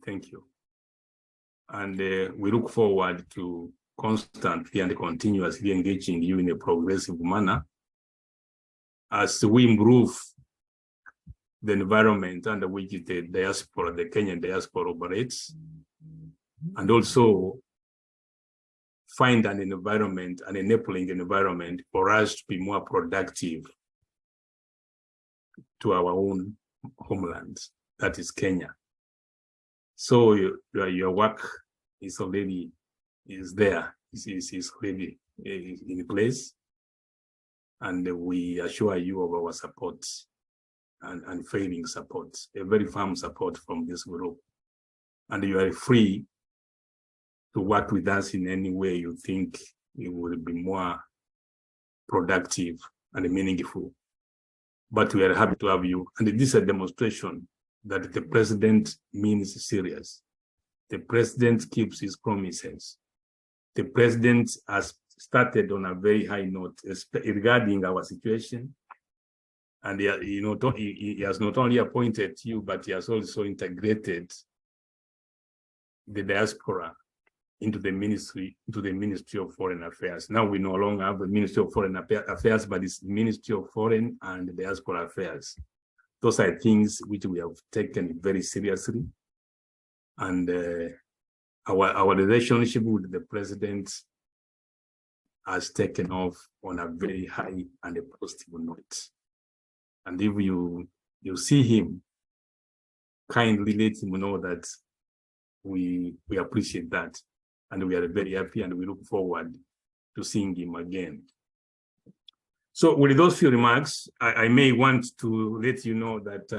Thank you. And we look forward to constantly and continuously engaging you in a progressive manner as we improve the environment under which the diaspora, the Kenyan diaspora operates, and also find an environment, an enabling environment for us to be more productive to our own homeland, that is Kenya. So your work is already there, is already in place, and we assure you of our support and unfailing support, a very firm support from this group. And you are free to work with us in any way you think it will be more productive and meaningful. But we are happy to have you. And this is a demonstration that the president means serious. The president keeps his promises. The president has started on a very high note regarding our situation. And he has not only appointed you, but he has also integrated the diaspora into the Ministry of Foreign Affairs. Now we no longer have a Ministry of Foreign Affairs, but it's Ministry of Foreign and Diaspora Affairs. Those are things which we have taken very seriously. And our relationship with the president has taken off on a very high and a positive note. And if you see him, kindly let him know that we appreciate that. And we are very happy and we look forward to seeing him again. So with those few remarks, I may want to let you know that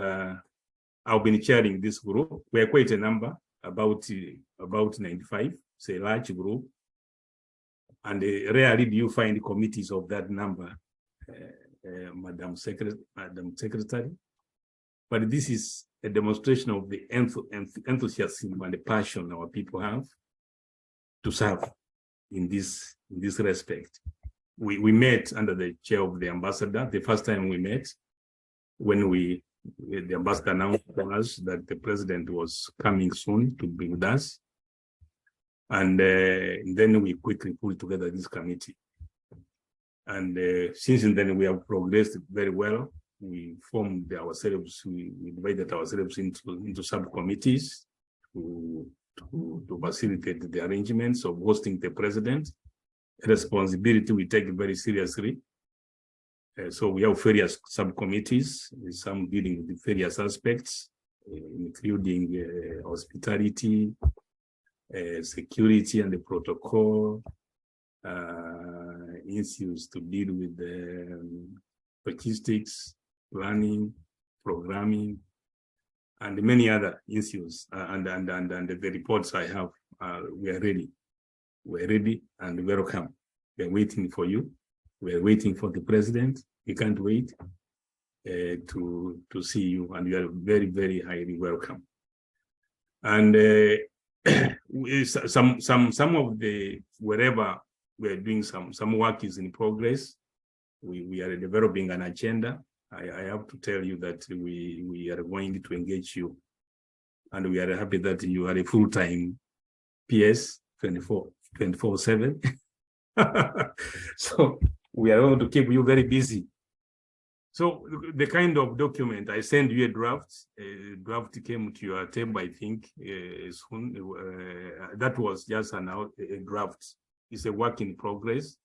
I've been chairing this group. We are quite a number, about 95. It's a large group. And rarely do you find committees of that number, Madam Secretary. But this is a demonstration of the enthusiasm and the passion our people have to serve in this respect. We met under the chair of the ambassador. The first time we met, when the ambassador announced to us that the president was coming soon to be with us. And then we quickly put together this committee. And since then we have progressed very well. We formed ourselves, we divided ourselves into subcommittees to facilitate the arrangements of hosting the president. Responsibility we take very seriously. So we have various subcommittees, some dealing with the various aspects, including hospitality, security and the protocol, issues to deal with the logistics, planning, programming, and many other issues. And the reports I have, we are ready. We're ready and welcome. We're waiting for you. We're waiting for the president. We can't wait to see you, and you are very, very highly welcome. And some of the wherever we're doing some work is in progress. We are developing an agenda. I have to tell you that we are going to engage you, and we are happy that you are a full-time PS 24/7. So we are going to keep you very busy. So the kind of document I send you a draft came to your table, I think, soon. That was just a draft. It's a work in progress,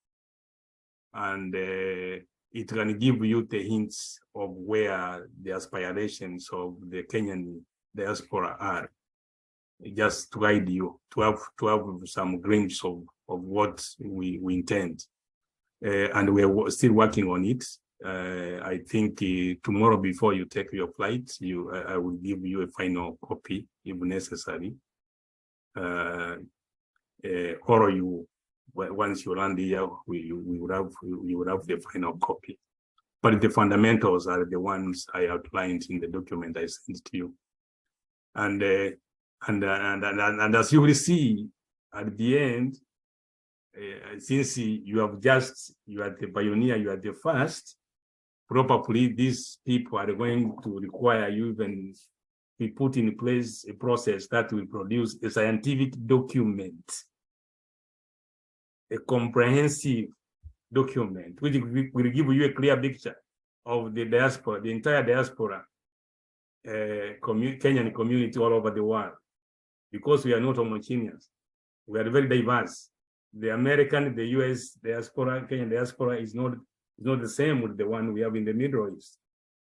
and it can give you the hints of where the aspirations of the Kenyan diaspora are, just to guide you, to have some glimpse of what we intend. And we're still working on it. I think tomorrow before you take your flight, I will give you a final copy if necessary. Or once you land here, we will have the final copy. But the fundamentals are the ones I outlined in the document I sent to you. And as you will see at the end, since you are the pioneer, you are the first, probably these people are going to require you even we put in place a process that will produce a scientific document, a comprehensive document, which will give you a clear picture of the diaspora, the entire diaspora, Kenyan community all over the world, because we are not homogeneous. We are very diverse. The American, the US diaspora, Kenyan diaspora is not the same with the one we have in the Middle East.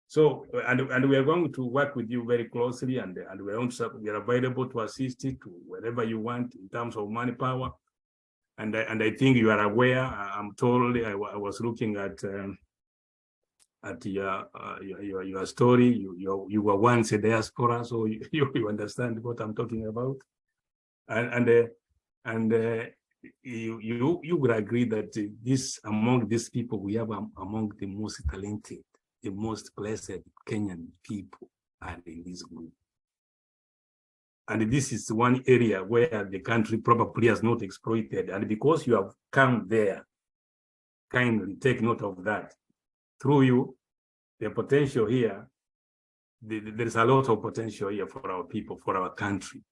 So, and we are going to work with you very closely, and we are available to assist you to wherever you want in terms of manpower. And I think you are aware. I'm told I was looking at your story. You were once a diaspora, so you understand what I'm talking about. And you would agree that among these people, we have among the most talented, the most blessed Kenyan people are in this group. And this is one area where the country probably has not exploited. And because you have come there, kindly take note of that. Through you, the potential here, there's a lot of potential here for our people, for our country,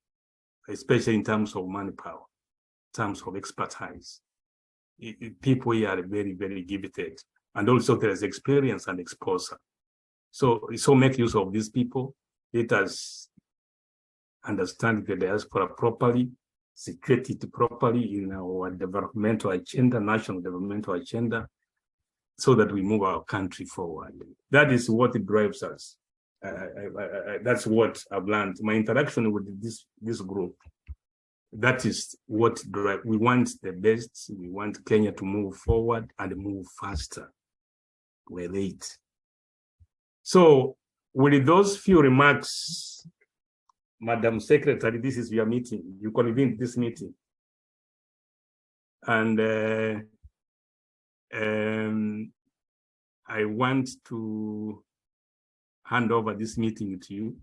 especially in terms of manpower, in terms of expertise. People here are very, very gifted. And also there's experience and exposure. So make use of these people. Let us understand the diaspora properly, secure it properly in our developmental agenda, national developmental agenda, so that we move our country forward. That is what drives us. That's what I've learned. My interaction with this group, that is what drives. We want the best. We want Kenya to move forward and move faster. We're late. So with those few remarks, Madam Secretary, this is your meeting. You convened this meeting. And I want to hand over this meeting to you.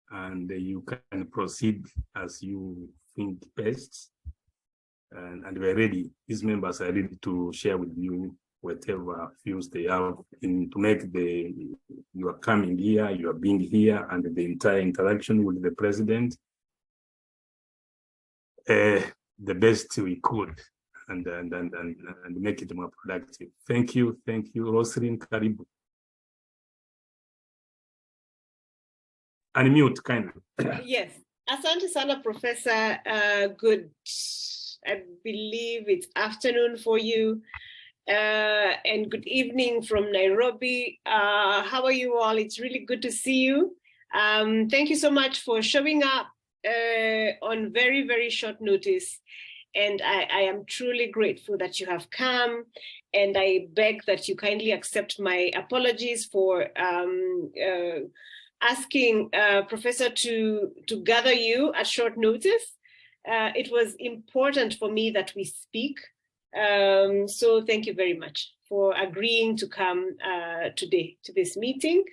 And you can proceed as you think best. And we're ready. These members are ready to share with you whatever views they have to make you are coming here, you are being here, and the entire interaction with the president the best we could, and make it more productive. Thank you, Roseline. Karibu. Unmute, kindly. Yes, asante sana, Professor. Good, I believe it's afternoon for you. And good evening from Nairobi. How are you all? It's really good to see you. Thank you so much for showing up on very, very short notice. And I am truly grateful that you have come. And I beg that you kindly accept my apologies for asking Professor to gather you at short notice. It was important for me that we speak. So thank you very much for agreeing to come today to this meeting.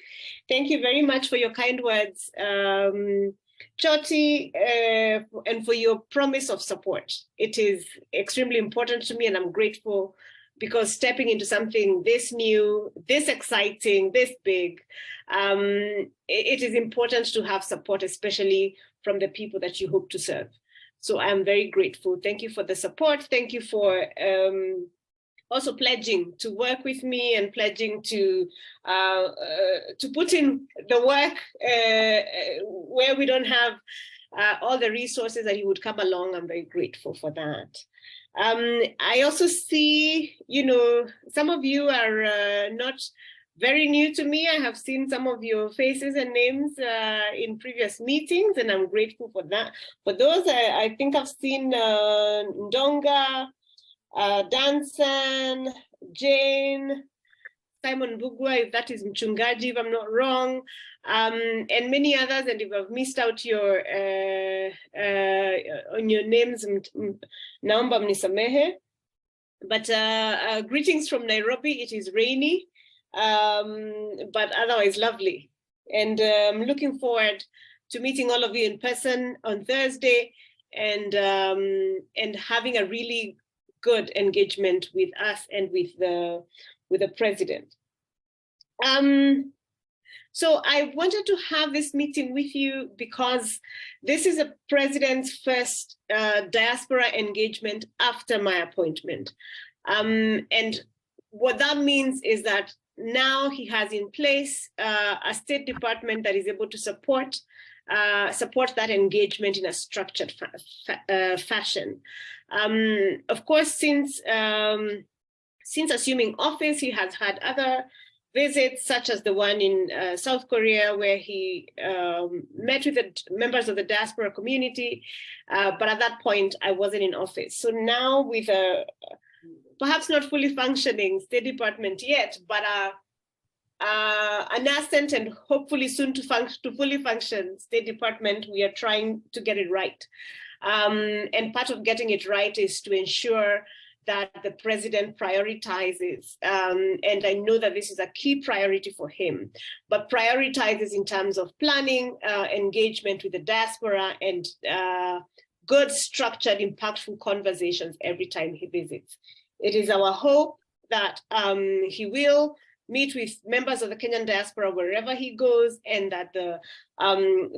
Thank you very much for your kind words, Choti, and for your promise of support. It is extremely important to me, and I'm grateful, because stepping into something this new, this exciting, this big, it is important to have support, especially from the people that you hope to serve. So I'm very grateful. Thank you for the support. Thank you for also pledging to work with me and pledging to put in the work where we don't have all the resources, that you would come along. I'm very grateful for that. I also see, some of you are not very new to me. I have seen some of your faces and names in previous meetings, and I'm grateful for that. For those, I think I've seen Ndonga, Dansan, Jane, Simon Bugwa, if that is Mchungaji, if I'm not wrong, and many others. And if I've missed out on your names, naomba mnisamehe. But greetings from Nairobi. It is rainy, but otherwise lovely. And I'm looking forward to meeting all of you in person on Thursday, and having a really good engagement with us and with the president. So I wanted to have this meeting with you because this is a president's first diaspora engagement after my appointment. And what that means is that now he has in place a State Department that is able to support that engagement in a structured fashion. Of course, since assuming office, he has had other visits, such as the one in South Korea, where he met with the members of the diaspora community. But at that point, I wasn't in office. So now, with a perhaps not fully functioning State Department yet, but a nascent and hopefully soon to fully function State Department, we are trying to get it right. And part of getting it right is to ensure that the president prioritizes, and I know that this is a key priority for him, but prioritizes in terms of planning, engagement with the diaspora, and good, structured, impactful conversations every time he visits. It is our hope that he will meet with members of the Kenyan diaspora wherever he goes, and that the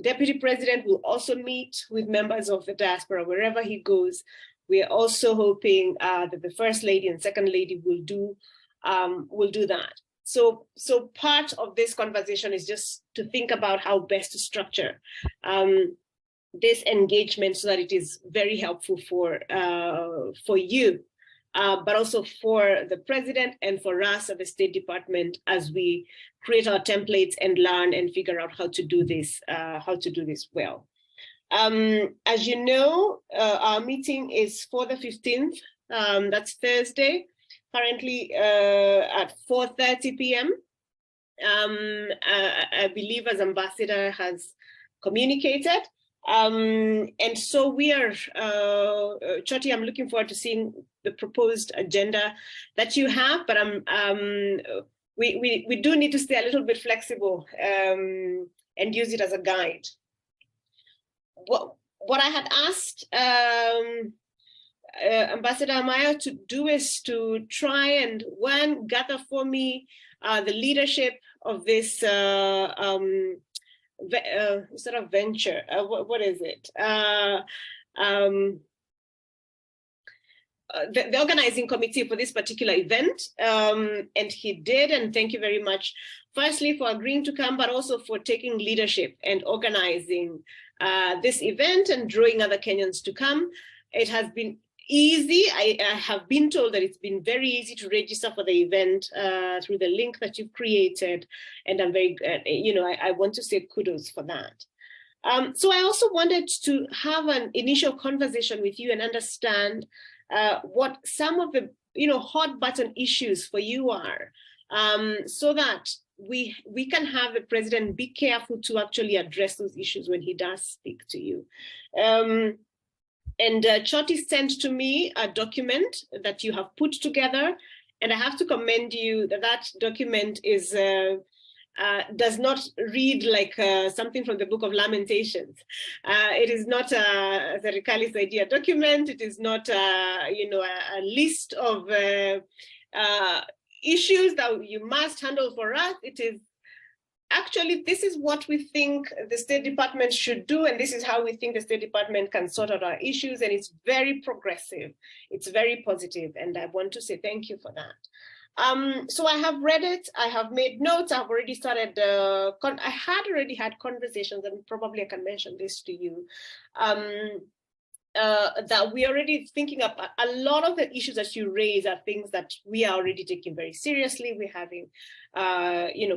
deputy president will also meet with members of the diaspora wherever he goes. We are also hoping that the First Lady and Second Lady will do that. So part of this conversation is just to think about how best to structure this engagement so that it is very helpful for you, but also for the president and for us at the State Department as we create our templates and learn and figure out how to do this well. As you know, our meeting is for the 15th, that's Thursday, currently at 4:30 p.m. I believe as Ambassador has communicated. And so we are, Choti, I'm looking forward to seeing the proposed agenda that you have, but we do need to stay a little bit flexible and use it as a guide. What I had asked Ambassador Amaya to do is to try and, one, gather for me the leadership of this sort of venture. What is it? The organizing committee for this particular event, and he did, and thank you very much, firstly for agreeing to come, but also for taking leadership and organizing this event and drawing other Kenyans to come. It has been easy. I have been told that it's been very easy to register for the event through the link that you've created, and I'm very, I want to say kudos for that. So I also wanted to have an initial conversation with you and understand what some of the hot button issues for you are, so that we can have the president be careful to actually address those issues when he does speak to you. And Choti sent to me a document that you have put together, and I have to commend you that that document is does not read like something from the Book of Lamentations. It is not a Serikali's idea document. It is not a list of issues that you must handle for us. It is actually, this is what we think the State Department should do, and this is how we think the State Department can sort out our issues, and it's very progressive. It's very positive, and I want to say thank you for that. So I have read it, I have made notes, I've already started, I had already had conversations, and probably I can mention this to you, that we're already thinking of a lot of the issues that you raise are things that we are already taking very seriously. We're having,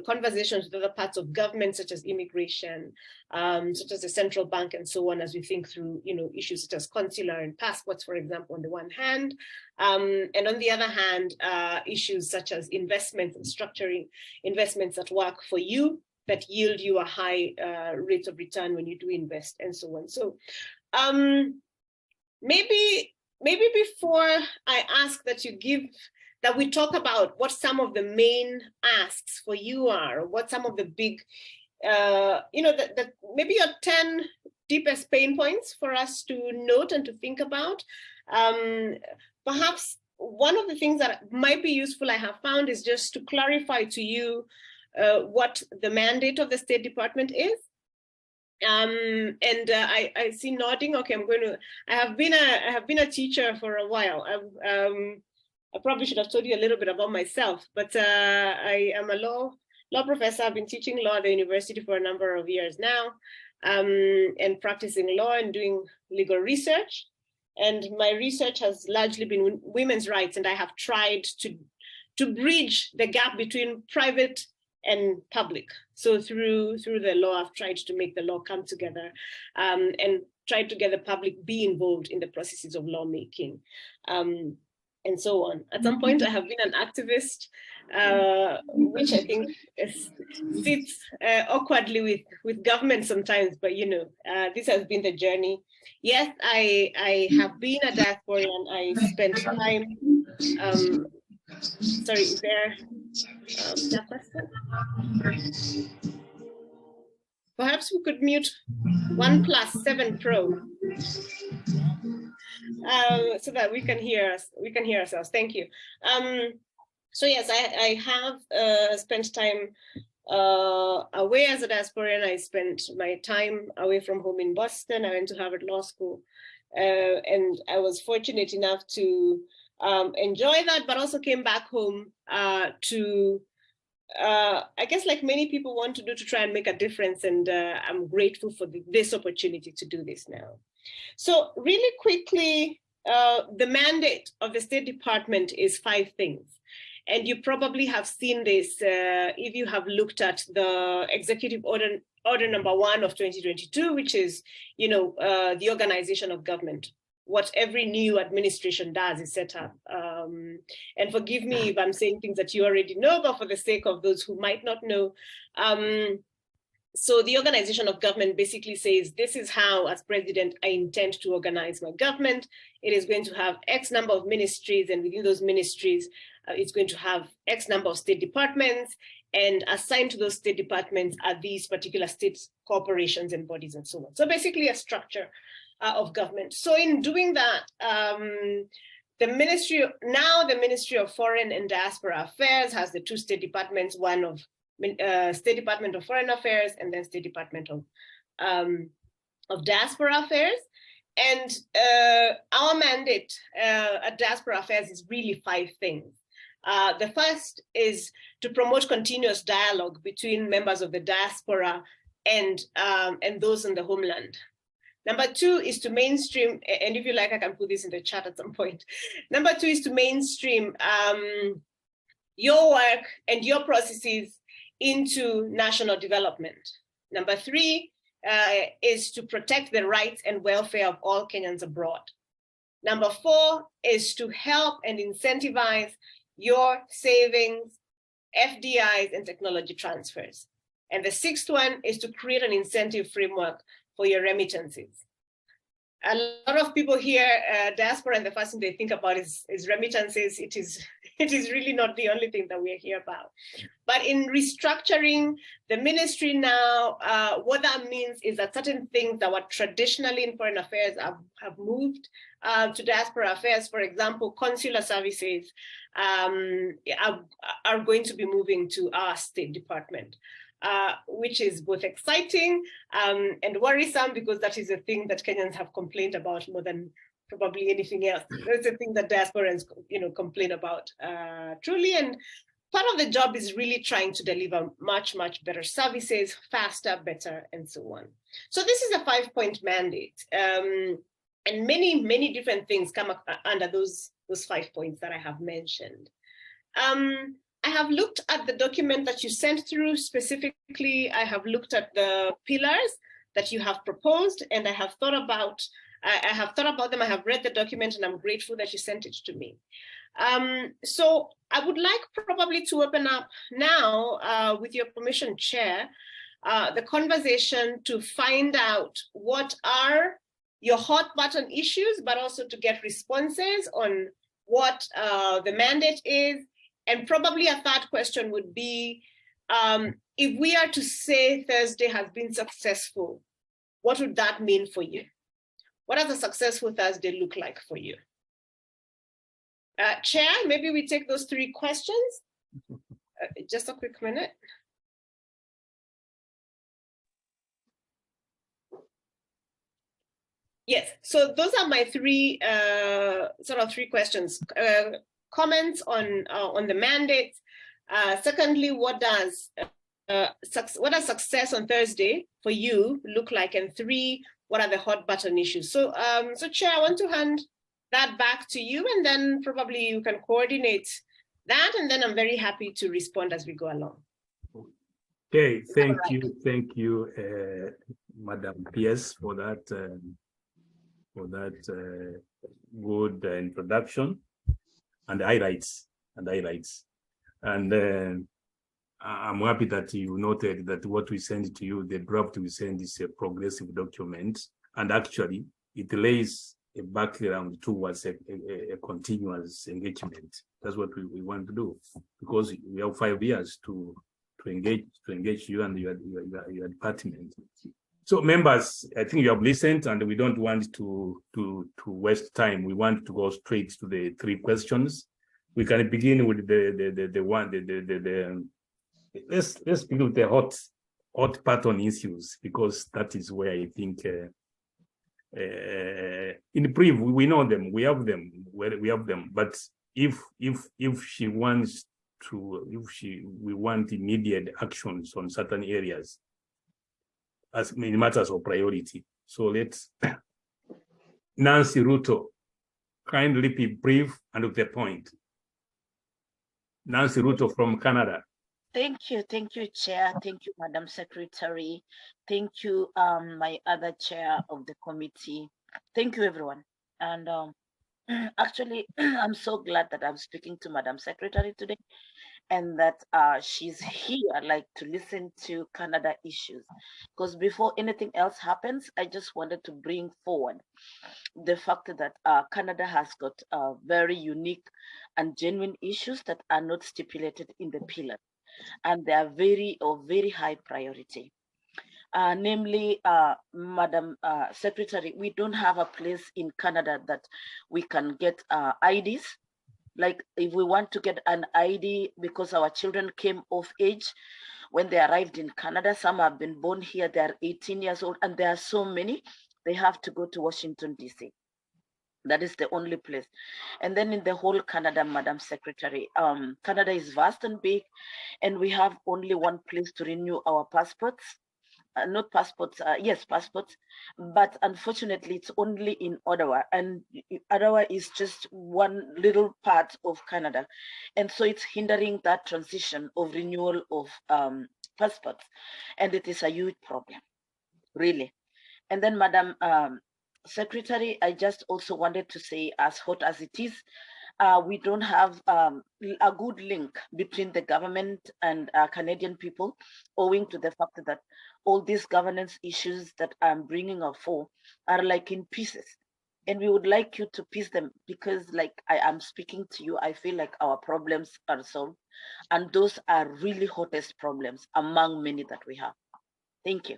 conversations with other parts of government, such as immigration, such as the central bank, and so on, as we think through, issues such as consular and passports, for example, on the one hand, and on the other hand, issues such as investments and structuring investments that work for you, that yield you a high rate of return when you do invest, and so on. So, maybe before I ask that we talk about what some of the main asks for you are, what some of the big, maybe your 10 deepest pain points for us to note and to think about. Perhaps one of the things that might be useful, I have found, is just to clarify to you what the mandate of the State Department is. I see nodding. Okay, I have been a teacher for a while. I probably should have told you a little bit about myself, but I am a law professor. I've been teaching law at the university for a number of years now, and practicing law and doing legal research. And my research has largely been women's rights, and I have tried to bridge the gap between private and public. So through the law, I've tried to make the law come together, and tried to get the public be involved in the processes of lawmaking, and so on. At some point, I have been an activist, which I think sits awkwardly with government sometimes, but this has been the journey. Yes, I have been a diasporian. I spent time, sorry, is there a question? Perhaps we could mute 1+7 Pro, so that we can hear ourselves. Thank you. So yes, I have spent time away as a diasporian. I spent my time away from home in Boston. I went to Harvard Law School, and I was fortunate enough to enjoy that, but also came back home to, I guess, like many people want to do, to try and make a difference. And I'm grateful for this opportunity to do this now. So really quickly, the mandate of the State Department is 5 things. And you probably have seen this if you have looked at the Executive Order number 1 of 2022, which is, the organization of government. What every new administration does is set up. And forgive me if I'm saying things that you already know, but for the sake of those who might not know, so the organization of government basically says, this is how, as president, I intend to organize my government. It is going to have X number of ministries, and within those ministries, it's going to have X number of state departments, and assigned to those state departments are these particular state corporations and bodies and so on. So basically a structure of government. So in doing that, the Ministry of Foreign and Diaspora Affairs has the 2 state departments, one of State Department of Foreign Affairs, and then State Department of Diaspora Affairs. And our mandate at Diaspora Affairs is really 5 things. The first is to promote continuous dialogue between members of the diaspora and those in the homeland. Number 2 is to mainstream, and if you like, I can put this in the chat at some point. Number 2 is to mainstream your work and your processes into national development. Number 3 is to protect the rights and welfare of all Kenyans abroad. Number 4 is to help and incentivize your savings, FDIs, and technology transfers. And the 6th one is to create an incentive framework for your remittances. A lot of people here, diaspora, and the first thing they think about is remittances. It is really not the only thing that we're here about. But in restructuring the ministry now, what that means is that certain things that were traditionally in foreign affairs have moved to diaspora affairs. For example, consular services are going to be moving to our State Department. Which is both exciting and worrisome, because that is a thing that Kenyans have complained about more than probably anything else. That's a thing that diasporans, complain about truly. And part of the job is really trying to deliver much, much better services, faster, better, and so on. So this is a 5-point mandate. And many, many different things come up under those 5 points that I have mentioned. I have looked at the document that you sent through specifically. I have looked at the pillars that you have proposed, and I have thought about them. I have read the document, and I'm grateful that you sent it to me. So I would like probably to open up now, with your permission, Chair, the conversation to find out what are your hot button issues, but also to get responses on what the mandate is. And probably a third question would be, if we are to say Thursday has been successful, what would that mean for you? What does a successful Thursday look like for you? Chair, maybe we take those 3 questions. Just a quick minute. Yes, so those are my three three questions. Comments on the mandate. Secondly, what does success on Thursday for you look like? And three, what are the hot button issues? So, Chair, I want to hand that back to you, and then probably you can coordinate that, and then I'm very happy to respond as we go along. Okay, thank you, Madam PS, for that good introduction and highlights. And I'm happy that you noted that what we send to you, the draft we send, is a progressive document, and actually it lays a background towards a continuous engagement. That's what we want to do, because we have 5 years to engage you and your department. So members, I think you have listened, and we don't want to waste time. We want to go straight to the 3 questions. We can begin with let's begin with the hot button issues, because that is where I think in brief we know them, we have them. But if she wants to, we want immediate actions on certain areas as in matters of priority. So let's Nancy Ruto, kindly be brief and to the point. Nancy Ruto from Canada. Thank you, Chair. Thank you, Madam Secretary. Thank you, my other chair of the committee. Thank you, everyone. And actually, I'm so glad that I'm speaking to Madam Secretary today, and that she's here, like, to listen to Canada issues. Because before anything else happens, I just wanted to bring forward the fact that Canada has got very unique and genuine issues that are not stipulated in the pillar, and they are very high priority. Namely, Madam Secretary, we don't have a place in Canada that we can get IDs. Like, if we want to get an ID because our children came of age when they arrived in Canada, some have been born here, they are 18 years old, and there are so many, they have to go to Washington, D.C. That is the only place. And then in the whole Canada, Madam Secretary, Canada is vast and big, and we have only one place to renew our passports. Not passports, yes, passports, but unfortunately it's only in Ottawa, and Ottawa is just one little part of Canada, and so it's hindering that transition of renewal of passports, and it is a huge problem, really. And then, Madam Secretary, I just also wanted to say, as hot as it is, we don't have a good link between the government and Canadian people, owing to the fact that all these governance issues that I'm bringing up for are like in pieces. And we would like you to piece them, because like I am speaking to you, I feel like our problems are solved. And those are really hottest problems among many that we have. Thank you.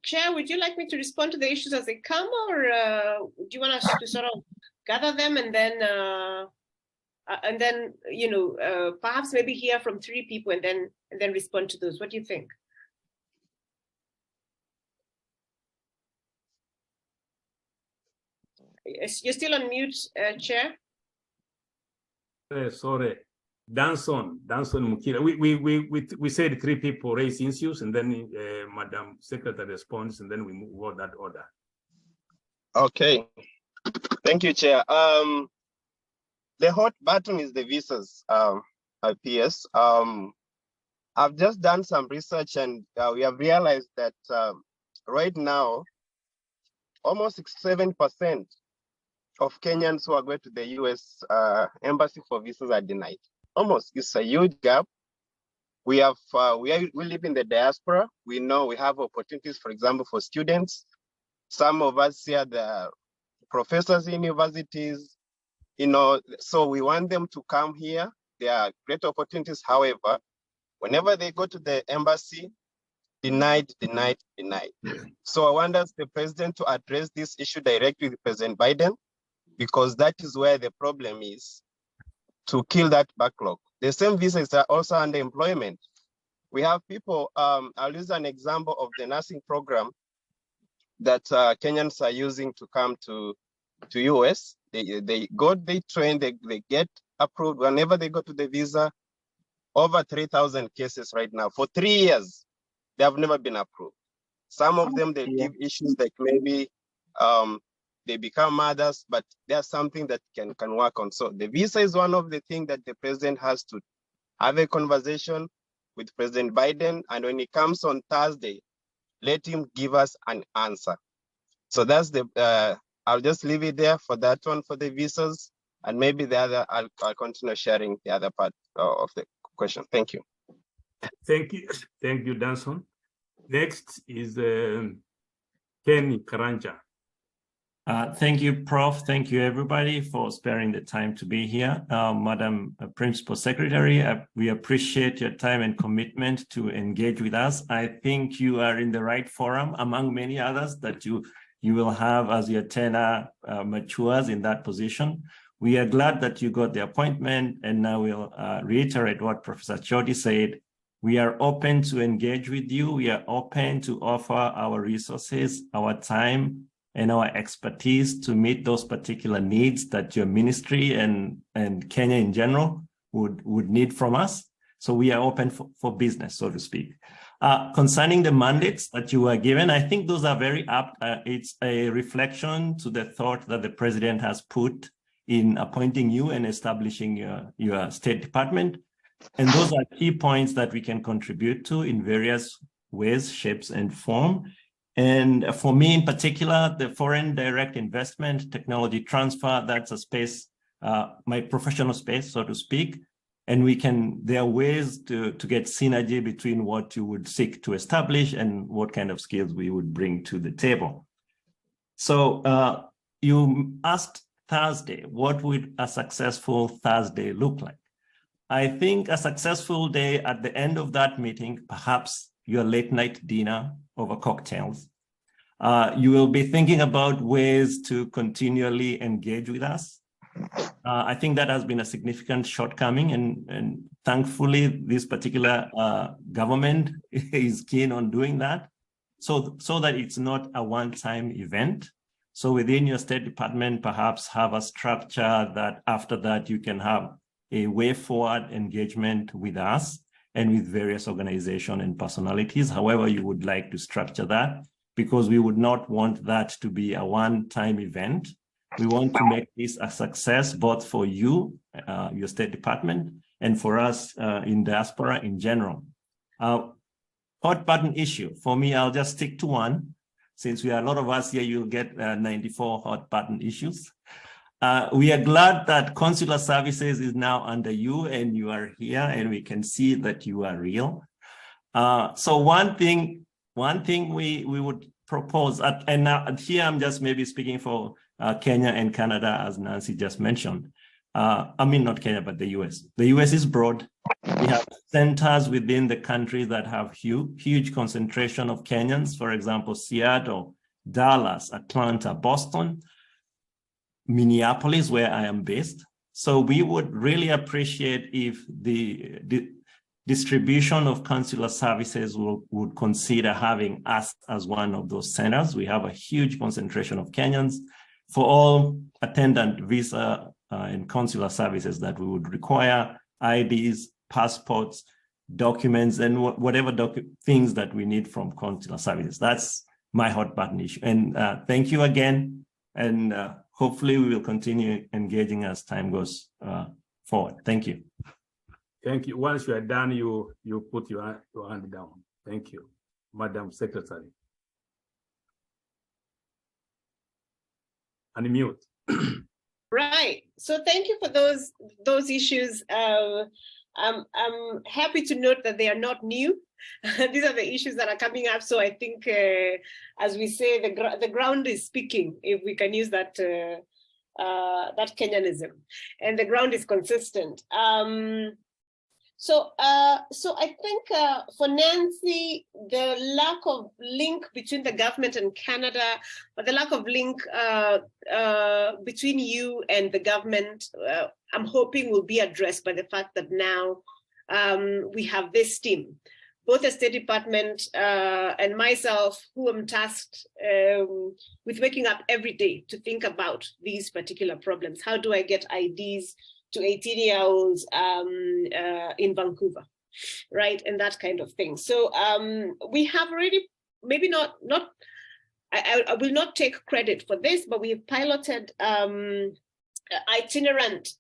Chair, would you like me to respond to the issues as they come, or do you want us to sort of gather them and then perhaps maybe hear from 3 people and then respond to those? What do you think? You're still on mute, Chair. Sorry. Danson Mukira. We said 3 people raise issues, and then Madam Secretary responds, and then we move on that order. Okay. Thank you, Chair. The hot button is the visas, PS. I've just done some research, and we have realized that right now, almost 67% of Kenyans who are going to the US embassy for visas are denied. Almost, it's a huge gap. We have we live in the diaspora. We know we have opportunities, for example, for students. Some of us here, the professors in universities, so we want them to come here. There are great opportunities. However, whenever they go to the embassy, denied. So I want the president to address this issue directly with President Biden, because that is where the problem is, to kill that backlog. the same visas are also under employment. We have people, I'll use an example of the nursing program that Kenyans are using to come to US. They go, they train, they get approved. Whenever they go to the visa, over 3,000 cases right now. For 3 years, they have never been approved. Some of them, they give issues like maybe they become mothers, but there's something that can work on. So the visa is one of the things that the president has to have a conversation with President Biden. And when he comes on Thursday, let him give us an answer. So that's the, I'll just leave it there for that one, for the visas. And maybe the other, I'll continue sharing the other part of the question. Thank you. Thank you, Danson. Next is Kenny Karanja. Thank you, Prof. Thank you, everybody, for sparing the time to be here. Madam Principal Secretary, we appreciate your time and commitment to engage with us. I think you are in the right forum, among many others that you will have as your tenure matures in that position. We are glad that you got the appointment, and now we'll reiterate what Professor Choti said. We are open to engage with you. We are open to offer our resources, our time, and our expertise to meet those particular needs that your ministry and Kenya in general would need from us. So we are open for business, so to speak. Concerning the mandates that you were given, I think those are very apt. It's a reflection to the thought that the president has put in appointing you and establishing your State Department. And those are key points that we can contribute to in various ways, shapes, and form. And for me in particular, the foreign direct investment, technology transfer, that's a space, my professional space, so to speak. And there are ways to get synergy between what you would seek to establish and what kind of skills we would bring to the table. So you asked Thursday, what would a successful Thursday look like? I think a successful day at the end of that meeting, perhaps your late night dinner over cocktails. You will be thinking about ways to continually engage with us. I think that has been a significant shortcoming, and thankfully this particular government is keen on doing that, so that it's not a one-time event. So within your State Department, perhaps have a structure that after that you can have a way forward engagement with us and with various organizations and personalities, however you would like to structure that, because we would not want that to be a one-time event. We want to make this a success, both for you, your State Department, and for us in diaspora in general. Hot button issue. For me, I'll just stick to one. Since we are a lot of us here, you'll get 94 hot button issues. We are glad that consular services is now under you and you are here and we can see that you are real. So one thing we would propose, and here I'm just maybe speaking for Kenya and Canada, as Nancy just mentioned. I mean, not Kenya, but the US. The US is broad. We have centers within the country that have huge concentration of Kenyans, for example, Seattle, Dallas, Atlanta, Boston, Minneapolis, where I am based. So we would really appreciate if the distribution of consular services would consider having us as one of those centers. We have a huge concentration of Kenyans for all attendant visa and consular services that we would require, IDs, passports, documents, and whatever things that we need from consular services. That's my hot button issue. And thank you again. And hopefully we will continue engaging as time goes forward. Thank you. Thank you. Once you are done, you put your hand down. Thank you, Madam Secretary. Unmute. Right. So thank you for those issues. I'm happy to note that they are not new. These are the issues that are coming up. So I think, as we say, the ground is speaking, if we can use that that Kenyanism, and the ground is consistent. So I think for Nancy, the lack of link between the government and Canada, or the lack of link between you and the government, I'm hoping will be addressed by the fact that now we have this team, both the State Department and myself, who am tasked with waking up every day to think about these particular problems. How do I get IDs to 18-year-olds in Vancouver, right? And that kind of thing. So we have already, maybe not I will not take credit for this, but we have piloted itinerant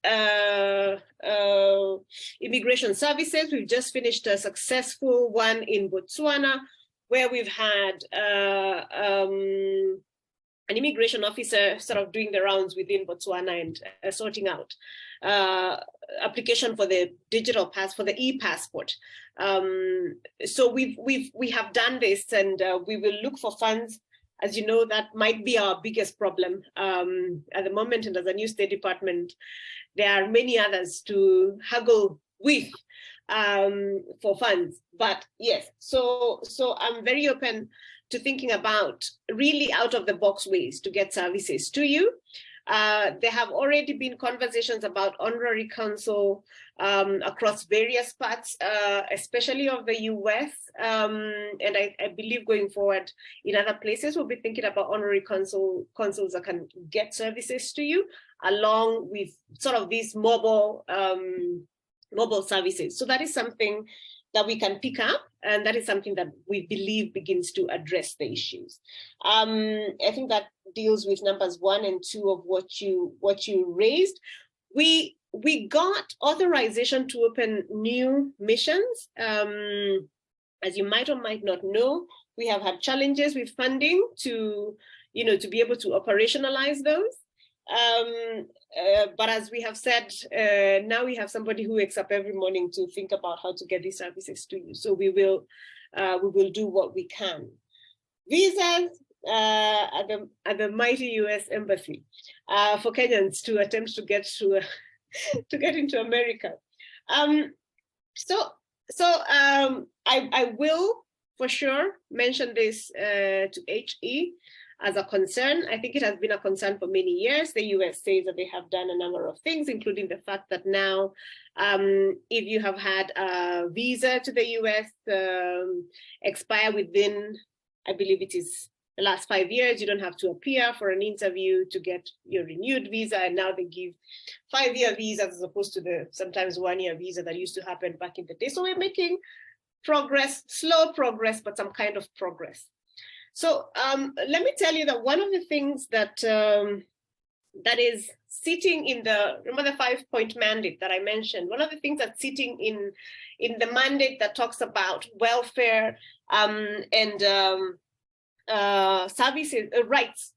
immigration services. We've just finished a successful one in Botswana, where we've had an immigration officer sort of doing the rounds within Botswana and sorting out application for the digital pass, for the e-passport. So we have done this, and we will look for funds. As you know, that might be our biggest problem at the moment. And as a new State Department, there are many others to haggle with for funds. But yes, so I'm very open to thinking about really out of the box ways to get services to you. There have already been conversations about honorary consul across various parts, especially of the US. And I believe going forward in other places, we'll be thinking about honorary consuls that can get services to you, along with sort of these mobile services. So that is something that we can pick up, and that is something that we believe begins to address the issues. I think that deals with numbers 1 and 2 of what you raised. We got authorization to open new missions. As you might or might not know, we have had challenges with funding to be able to operationalize those. But as we have said, now we have somebody who wakes up every morning to think about how to get these services to you. So we will do what we can. Visas at the mighty US Embassy for Kenyans to attempt to get to get into America. I will for sure mention this to HE as a concern. I think it has been a concern for many years. The US says that they have done a number of things, including the fact that now, if you have had a visa to the US expire within, I believe it is the last 5 years, you don't have to appear for an interview to get your renewed visa. And now they give 5-year visas as opposed to the sometimes 1-year visa that used to happen back in the day. So we're making progress, slow progress, but some kind of progress. So let me tell you that one of the things that that is sitting in remember the 5-point mandate that I mentioned, one of the things that's sitting in the mandate that talks about welfare and services, rights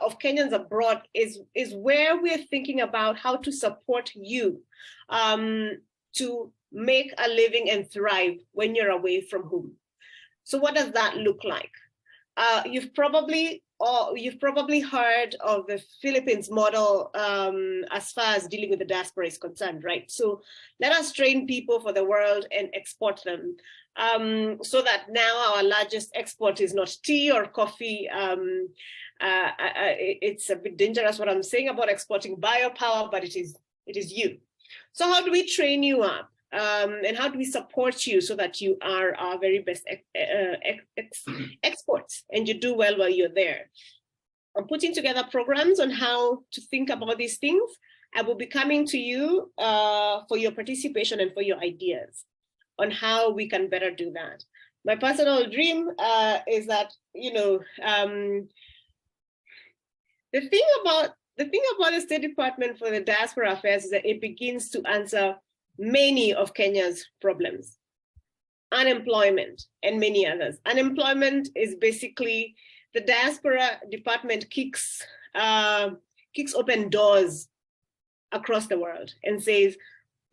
of Kenyans abroad is where we're thinking about how to support you to make a living and thrive when you're away from home. So what does that look like? You've probably heard of the Philippines model as far as dealing with the diaspora is concerned, right? So let us train people for the world and export them, so that now our largest export is not tea or coffee. It's a bit dangerous what I'm saying about exporting biopower, but it is you. So how do we train you up? And how do we support you so that you are our very best exports and you do well while you're there? I'm putting together programs on how to think about these things. I will be coming to you for your participation and for your ideas on how we can better do that. My personal dream is that, the thing about the State Department for the Diaspora Affairs is that it begins to answer many of Kenya's problems. Unemployment and many others. Unemployment is basically the Diaspora Department kicks open doors across the world and says,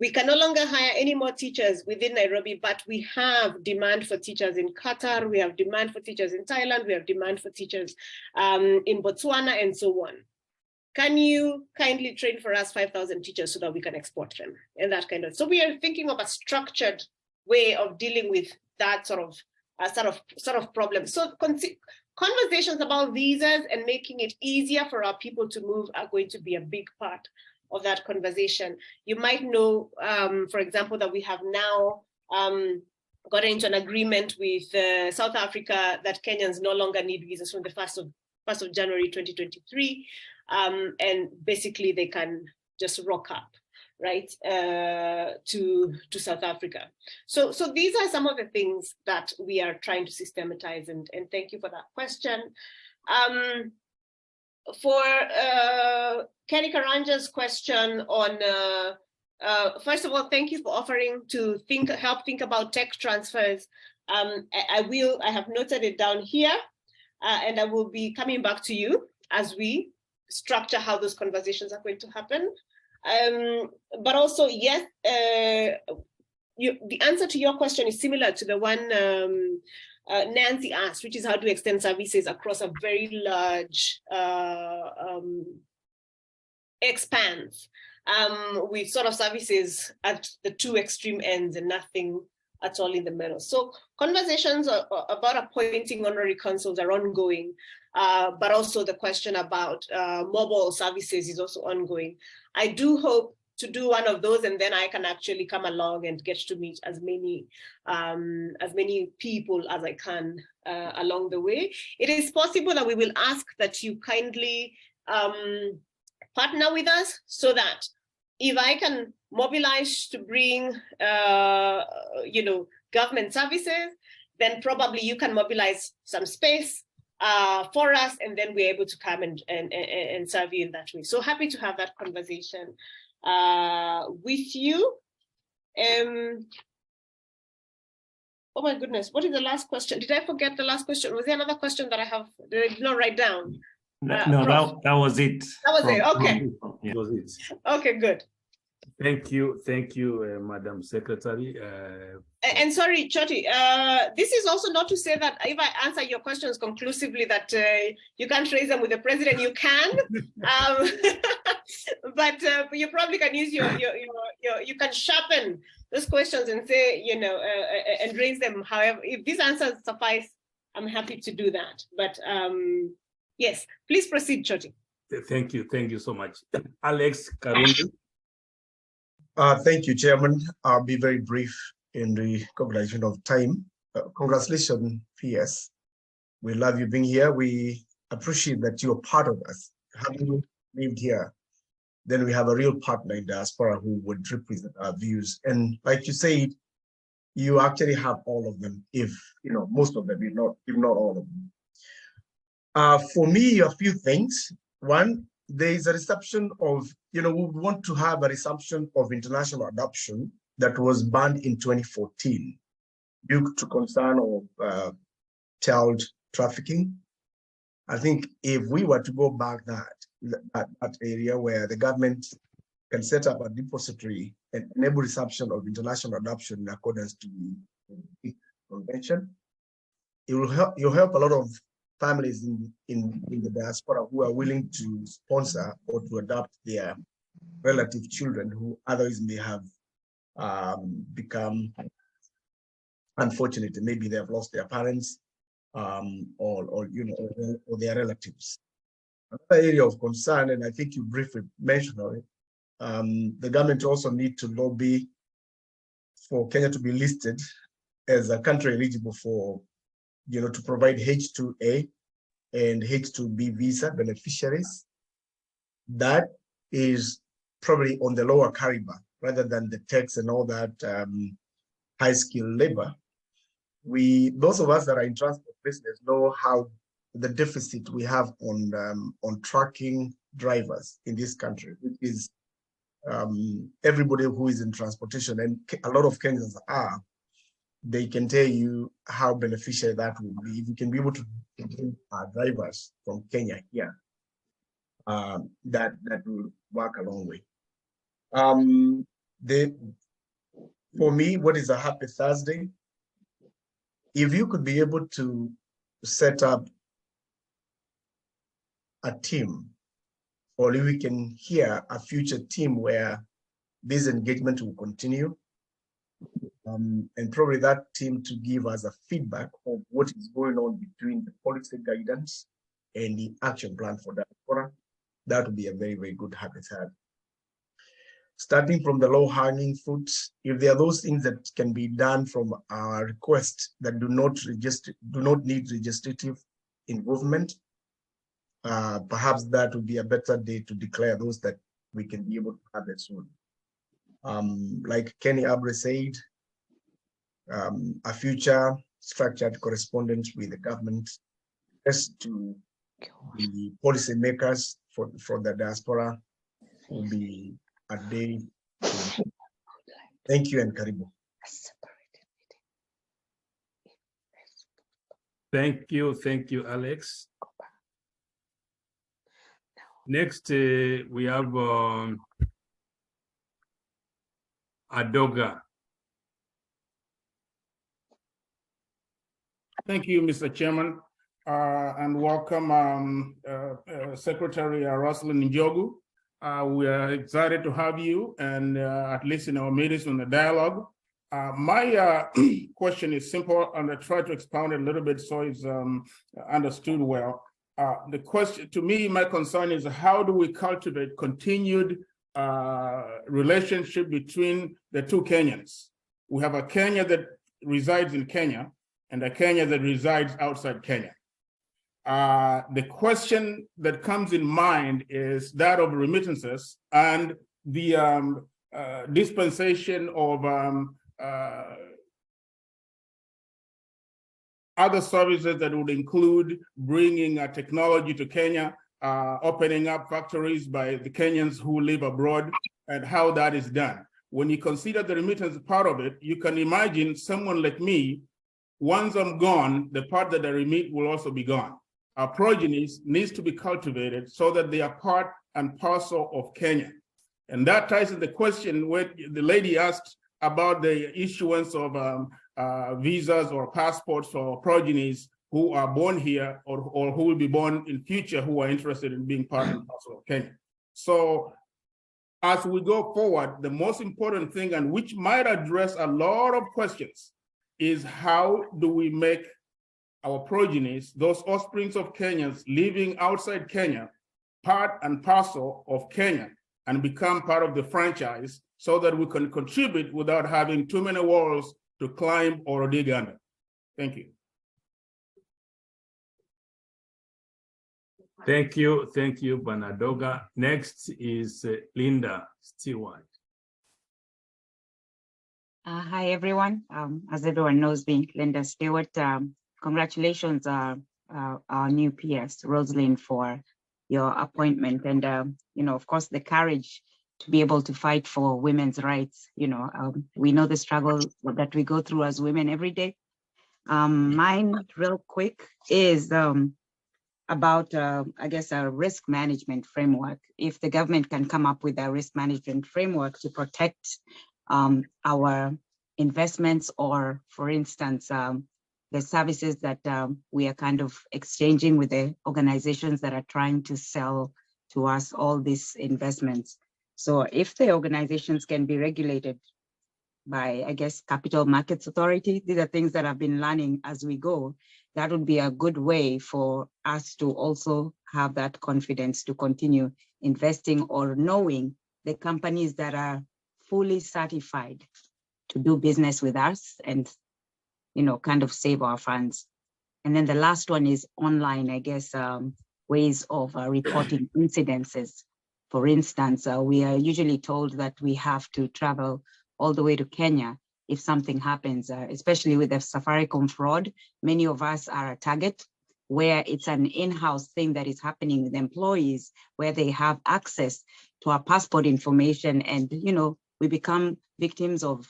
we can no longer hire any more teachers within Nairobi, but we have demand for teachers in Qatar, we have demand for teachers in Thailand, we have demand for teachers in Botswana, and so on. Can you kindly train for us 5,000 teachers so that we can export them and that kind of? So we are thinking of a structured way of dealing with that sort of problem. So conversations about visas and making it easier for our people to move are going to be a big part of that conversation. You might know, for example, that we have now gotten into an agreement with South Africa that Kenyans no longer need visas from the 1st of January 2023, and basically they can just rock up, right, to South Africa. So these are some of the things that we are trying to systematize, and thank you for that question. For Kenny Karanja's question on, first of all, thank you for offering to help think about tech transfers. I have noted it down here, and I will be coming back to you as we structure how those conversations are going to happen. But also, yes, the answer to your question is similar to the one Nancy asked, which is how to extend services across a very large expanse, with sort of services at the two extreme ends and nothing at all in the middle. So conversations about appointing honorary consuls are ongoing, but also the question about mobile services is also ongoing. I do hope to do one of those, and then I can actually come along and get to meet as many people as I can along the way. It is possible that we will ask that you kindly partner with us, so that if I can mobilize to bring government services, then probably you can mobilize some space for us, and then we're able to come and serve you in that way. So happy to have that conversation with you. Oh my goodness, what is the last question? Did I forget the last question? Was there another question that I did not write down? No, that was it. That was it, okay. That was it. Okay, good. Thank you, Madam Secretary. And sorry, Choti, this is also not to say that if I answer your questions conclusively that you can't raise them with the president, you can. But you probably can use you can sharpen those questions and say, and raise them. However, if these answers suffice, I'm happy to do that. But yes, please proceed, Choti. Thank you so much. Alex Karundi. Thank you, Chairman. I'll be very brief in the consideration of time. Congratulations, PS. We love you being here. We appreciate that you're part of us. Having lived here, then we have a real partner in diaspora who would represent our views. And like you said, you actually have all of them, if most of them, if not all of them. For me, a few things. One, there is a resumption of, we want to have a resumption of international adoption that was banned in 2014 due to concern of child trafficking. I think if we were to go back that area where the government can set up a depository and enable resumption of international adoption in accordance to the convention, you'll help a lot of families in the diaspora who are willing to sponsor or to adopt their relative children who otherwise may have become unfortunate. Maybe they have lost their parents or their relatives. Another area of concern, and I think you briefly mentioned it, the government also need to lobby for Kenya to be listed as a country eligible for to provide H2A and H2B visa beneficiaries. That is probably on the lower caliber rather than the techs and all that high-skilled labor. Those of us that are in transport business know how the deficit we have on trucking drivers in this country, which is everybody who is in transportation, and a lot of Kenyans are. They can tell you how beneficial that would be if we can be able to bring our drivers from Kenya here. That will work a long way. For me, what is a happy Thursday? If you could be able to set up a team, or if we can hear a future team where this engagement will continue, and probably that team to give us a feedback of what is going on between the policy guidance and the action plan for diaspora, that would be a very, very good happy Thursday. starting from the low-hanging fruits. If there are those things that can be done from our request that do not need registrative involvement, perhaps that would be a better day to declare those that we can be able to have it soon. Like Kenny Abre said, a future structured correspondence with the government as to the policymakers for the diaspora will be a day. Thank you and karibu. Thank you, Alex. Next, we have Adoga. Thank you, Mr. Chairman, and welcome, Secretary Roseline Njogu. We are excited to have you, and at least in our meetings on the dialogue. My question is simple, and I try to expound it a little bit so it's understood well. The question, to me, my concern is how do we cultivate continued relationship between the two Kenyans? We have a Kenya that resides in Kenya and a Kenya that resides outside Kenya. The question that comes in mind is that of remittances and the dispensation of other services that would include bringing technology to Kenya, opening up factories by the Kenyans who live abroad, and how that is done. When you consider the remittance part of it, you can imagine someone like me, once I'm gone, the part that I remit will also be gone. Our progenies needs to be cultivated so that they are part and parcel of Kenya. And that ties to the question where the lady asked about the issuance of visas or passports for progenies who are born here or who will be born in future who are interested in being part and parcel of Kenya. So as we go forward, the most important thing, and which might address a lot of questions, is how do we make our progenies, those offsprings of Kenyans living outside Kenya, part and parcel of Kenya and become part of the franchise so that we can contribute without having too many walls to climb or dig under. Thank you. Thank you, Banadoga. Next is Linda Stewart. Hi, everyone. As everyone knows me, Linda Stewart. Congratulations, our new PS, Roseline, for your appointment. And, of course, the courage to be able to fight for women's rights. We know the struggle that we go through as women every day. Mine, real quick, is about, I guess, a risk management framework. If the government can come up with a risk management framework to protect our investments, or, for instance, the services that we are kind of exchanging with the organizations that are trying to sell to us all these investments. So if the organizations can be regulated by, I guess, Capital Markets Authority, these are things that I've been learning as we go, that would be a good way for us to also have that confidence to continue investing or knowing the companies that are fully certified to do business with us and kind of save our funds. And then the last one is online, I guess, ways of reporting incidences. For instance, we are usually told that we have to travel all the way to Kenya if something happens, especially with the Safaricom fraud. Many of us are a target where it's an in-house thing that is happening with employees, where they have access to our passport information. And, we become victims of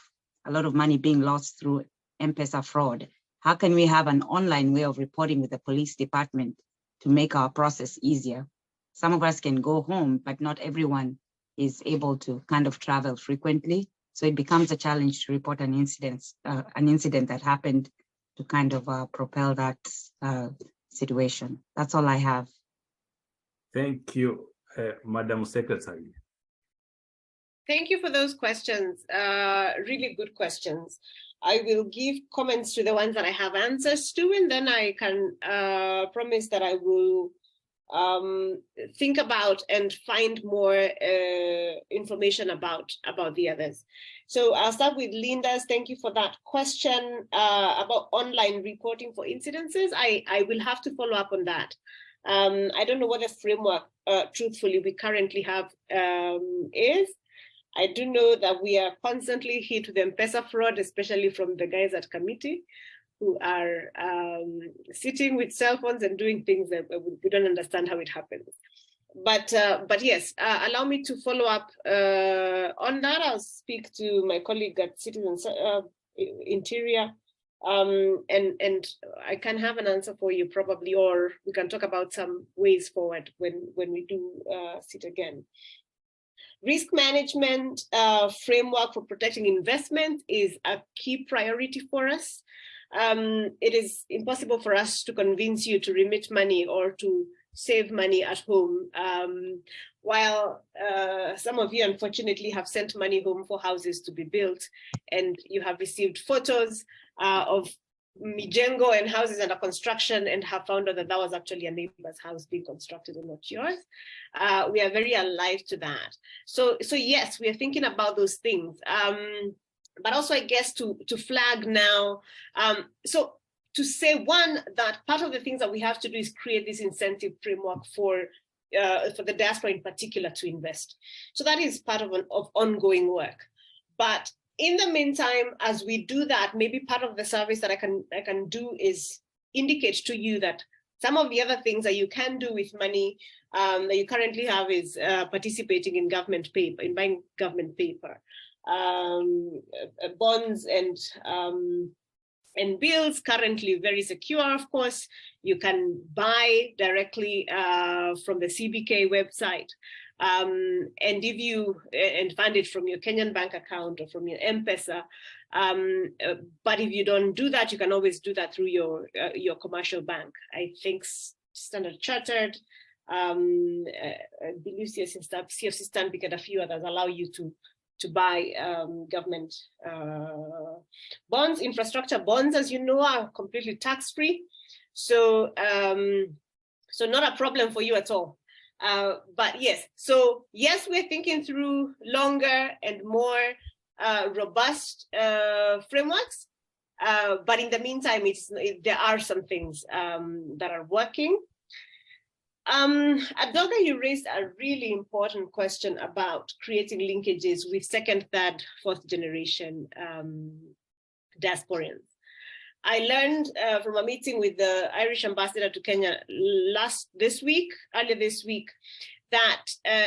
a lot of money being lost through M-Pesa fraud. How can we have an online way of reporting with the police department to make our process easier? Some of us can go home, but not everyone is able to kind of travel frequently. So it becomes a challenge to report an incident that happened to kind of propel that situation. That's all I have. Thank you, Madam Secretary. Thank you for those questions. Really good questions. I will give comments to the ones that I have answers to, and then I can promise that I will think about and find more information about the others. So I'll start with Linda's. Thank you for that question about online reporting for incidences. I will have to follow up on that. I don't know what the framework, truthfully, we currently have is. I do know that we are constantly hit with M-Pesa fraud, especially from the guys at committee, who are sitting with cell phones and doing things that we don't understand how it happens. But yes, allow me to follow up on that. I'll speak to my colleague at Citizens Interior, and I can have an answer for you probably, or we can talk about some ways forward when we do sit again. Risk management framework for protecting investment is a key priority for us. It is impossible for us to convince you to remit money or to save money at home, while some of you unfortunately have sent money home for houses to be built, and you have received photos of Mijengo and houses under construction and have found out that that was actually a neighbor's house being constructed and not yours. We are very alive to that. So yes, we are thinking about those things. But also, I guess, to flag now, so to say, one, that part of the things that we have to do is create this incentive framework for the diaspora in particular to invest. So that is part of ongoing work. But in the meantime, as we do that, maybe part of the service that I can do is indicate to you that some of the other things that you can do with money that you currently have is participating in government paper, in buying government paper. Bonds and bills, currently very secure, of course. You can buy directly from the CBK website, and if you fund it from your Kenyan bank account or from your M-Pesa. But if you don't do that, you can always do that through your commercial bank. I think Standard Chartered, I believe CFC Stanbic and a few others allow you to buy government bonds. Infrastructure bonds, as you know, are completely tax-free. So, so not a problem for you at all. But yes, so yes, we're thinking through longer and more robust frameworks. But in the meantime, there are some things that are working. Adolga, you raised a really important question about creating linkages with second, third, fourth generation diasporans. I learned from a meeting with the Irish ambassador to Kenya earlier this week, that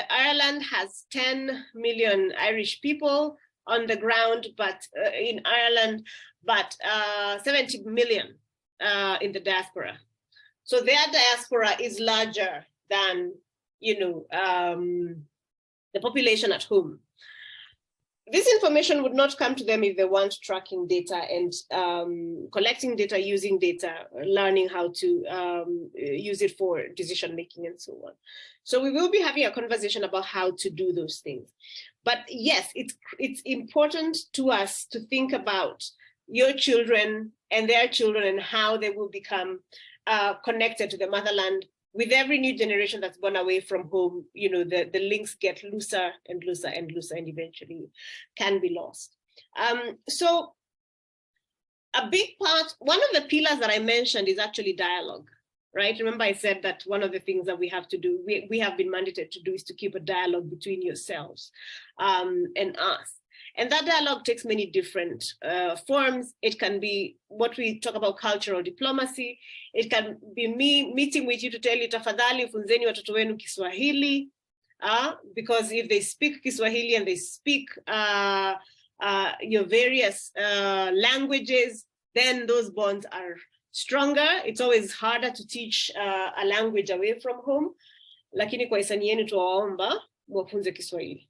Ireland has 10 million Irish people on the ground, but in Ireland, but 70 million in the diaspora. So their diaspora is larger than, the population at home. This information would not come to them if they weren't tracking data and collecting data, using data, learning how to use it for decision making and so on. So we will be having a conversation about how to do those things. But yes, it's important to us to think about your children and their children and how they will become connected to the motherland. With every new generation that's born away from home, the links get looser and looser and looser and eventually can be lost. So a big part, one of the pillars that I mentioned is actually dialogue, right? Remember I said that one of the things that we have to do, we have been mandated to do, is to keep a dialogue between yourselves and us. And that dialogue takes many different forms. It can be what we talk about cultural diplomacy. It can be me meeting with you to tell you, tafadhali funzeni watoto wenu Kiswahili, because if they speak Kiswahili and they speak your various languages, then those bonds are stronger. It's always harder to teach a language away from home. Lakini kwa hisani yenu tuwaomba mwafunze Kiswahili.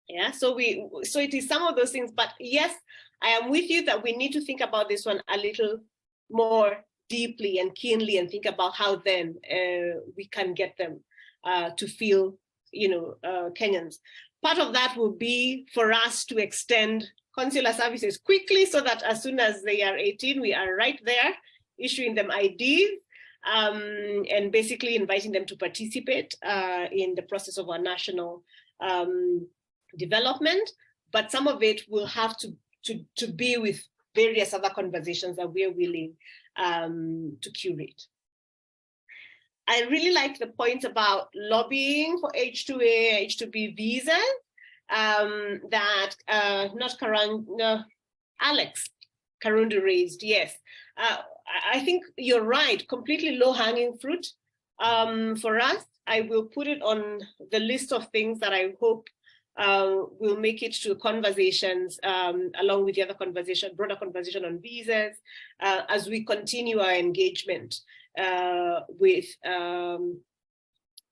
Yeah, so it is some of those things, but yes, I am with you that we need to think about this one a little more deeply and keenly and think about how then we can get them to feel, Kenyans. Part of that will be for us to extend consular services quickly so that as soon as they are 18, we are right there issuing them IDs. and basically inviting them to participate in the process of our national development. But some of it will have to be with various other conversations that we're willing to curate. I really like the point about lobbying for H2A, H2B visas that Alex Karundu raised. Yes, I think you're right, completely low-hanging fruit for us. I will put it on the list of things that I hope will make it to conversations along with the other conversation, broader conversation on visas as we continue our engagement with the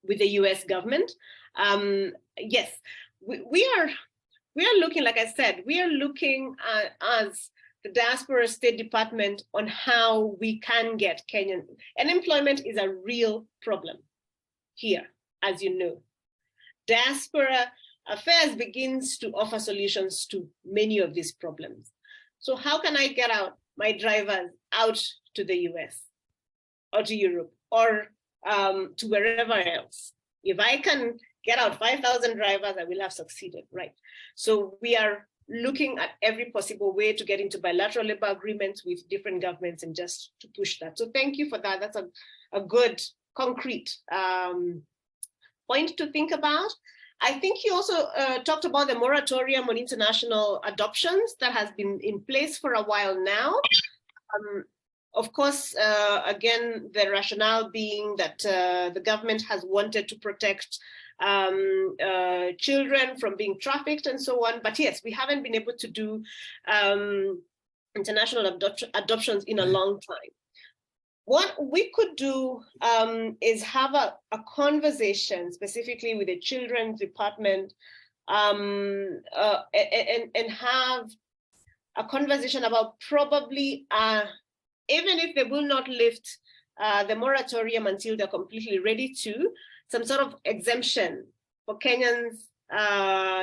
US government. Yes, we are looking, like I said, we are looking as the Diaspora State Department on how we can get Kenyan. Unemployment is a real problem here, as you know. Diaspora Affairs begins to offer solutions to many of these problems. So how can I get out my drivers out to the US or to Europe or to wherever else? If I can get out 5,000 drivers, I will have succeeded, right? So we are looking at every possible way to get into bilateral labor agreements with different governments and just to push that. So thank you for that. That's a good, concrete point to think about. I think you also talked about the moratorium on international adoptions that has been in place for a while now. Of course, again, the rationale being that the government has wanted to protect children from being trafficked and so on. But yes, we haven't been able to do international adoptions in a long time. What we could do is have a conversation specifically with the Children's Department and have a conversation about probably, even if they will not lift the moratorium until they're completely ready to, some sort of exemption for Kenyans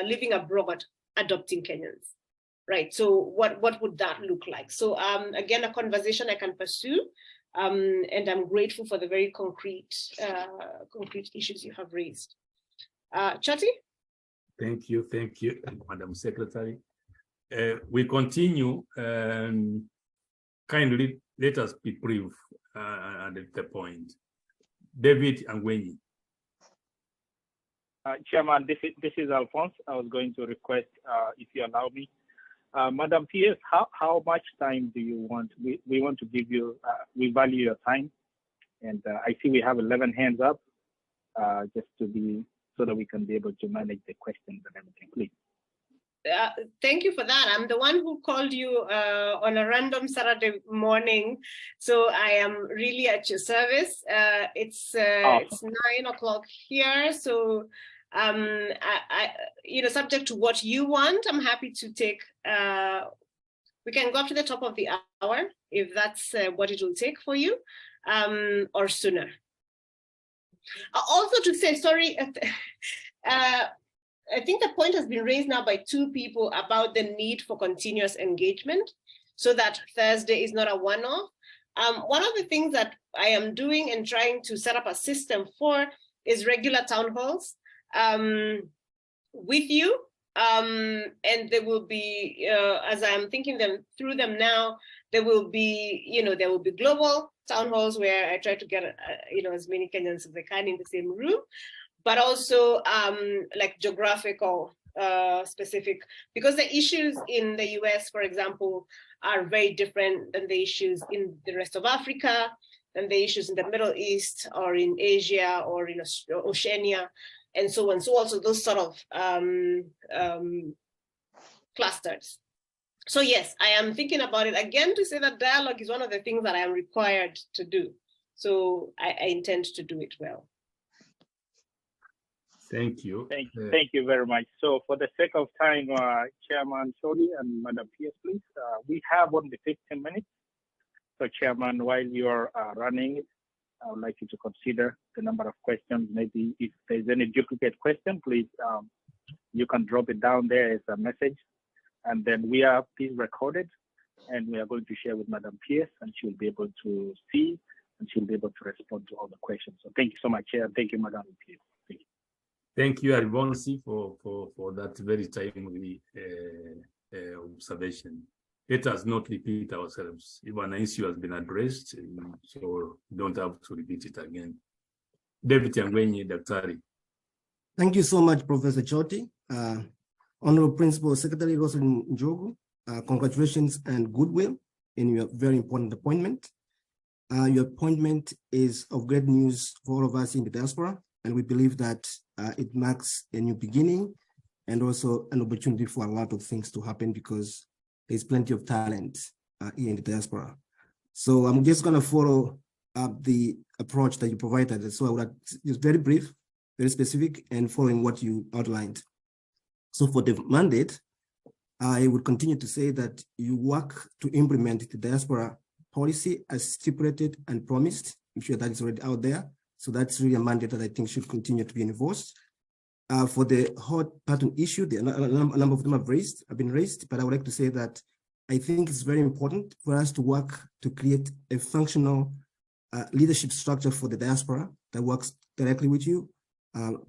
living abroad adopting Kenyans, right? So what would that look like? So again, a conversation I can pursue. And I'm grateful for the very concrete issues you have raised. Choti? Thank you, Madam Secretary. We continue, kindly let us be brief at the point. David Angwenyi. Chairman, this is Alphonse. I was going to request, if you allow me, Madam PS, how much time do you want? We want to give you, we value your time. And I see we have 11 hands up, just to be, so that we can be able to manage the questions and everything, please. Thank you for that. I'm the one who called you on a random Saturday morning. So I am really at your service. It's 9 o'clock here. So subject to what you want, I'm happy to take, we can go up to the top of the hour if that's what it will take for you, or sooner. Also to say, sorry, I think the point has been raised now by two people about the need for continuous engagement so that Thursday is not a one-off. One of the things that I am doing and trying to set up a system for is regular town halls with you. And there will be, as I'm thinking them through them now, there will be, there will be global town halls where I try to get, as many Kenyans as I can in the same room, but also like geographical specific, because the issues in the US, for example, are very different than the issues in the rest of Africa, than the issues in the Middle East or in Asia or in Oceania, and so on. So also those sort of clusters. So yes, I am thinking about it again to say that dialogue is one of the things that I am required to do. So I intend to do it well. Thank you. Thank you very much. So for the sake of time, Chairman Choti and Madam PS, please, we have only 15 minutes. So Chairman, while you're running it, I would like you to consider the number of questions. Maybe if there's any duplicate question, please, you can drop it down there as a message. And then we are please recorded, and we are going to share with Madam PS, and she will be able to see and she'll be able to respond to all the questions. So thank you so much, Chair. Thank you, Madam PS. Thank you. Thank you, Alfonsi, for that very timely observation. Let us not repeat ourselves. If an issue has been addressed, so don't have to repeat it again. David Yangwenyi, Daktari. Thank you so much, Professor Choti. Honorable Principal Secretary Roseline Njogu, congratulations and goodwill in your very important appointment. Your appointment is of great news for all of us in the diaspora, and we believe that it marks a new beginning and also an opportunity for a lot of things to happen because there's plenty of talent here in the diaspora. So I'm just going to follow up the approach that you provided. So I would just very brief, very specific, and following what you outlined. So for the mandate, I would continue to say that you work to implement the diaspora policy as stipulated and promised. I'm sure that is already out there. So that's really a mandate that I think should continue to be enforced. For the hot button issue, a number of them have been raised, but I would like to say that I think it's very important for us to work to create a functional leadership structure for the diaspora that works directly with you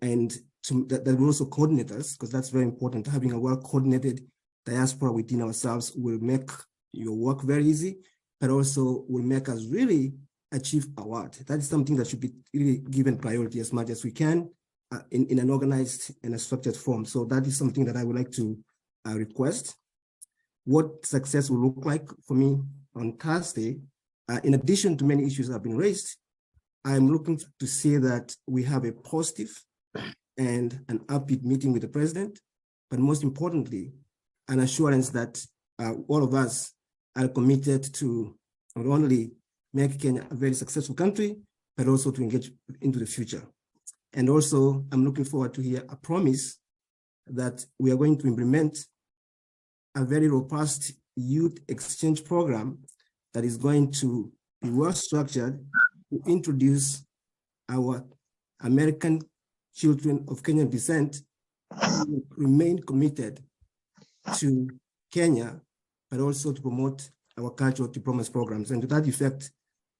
and that will also coordinate us, because that's very important. Having a well-coordinated diaspora within ourselves will make your work very easy, but also will make us really achieve a lot. That is something that should be really given priority as much as we can in an organized and a structured form. So that is something that I would like to request. What success will look like for me on Thursday, in addition to many issues that have been raised, I'm looking to see that we have a positive and an upbeat meeting with the president, but most importantly, an assurance that all of us are committed to not only make Kenya a very successful country, but also to engage into the future. And also, I'm looking forward to hear a promise that we are going to implement a very robust youth exchange program that is going to be well structured to introduce our American children of Kenyan descent who remain committed to Kenya, but also to promote our cultural diplomacy programs. And to that effect,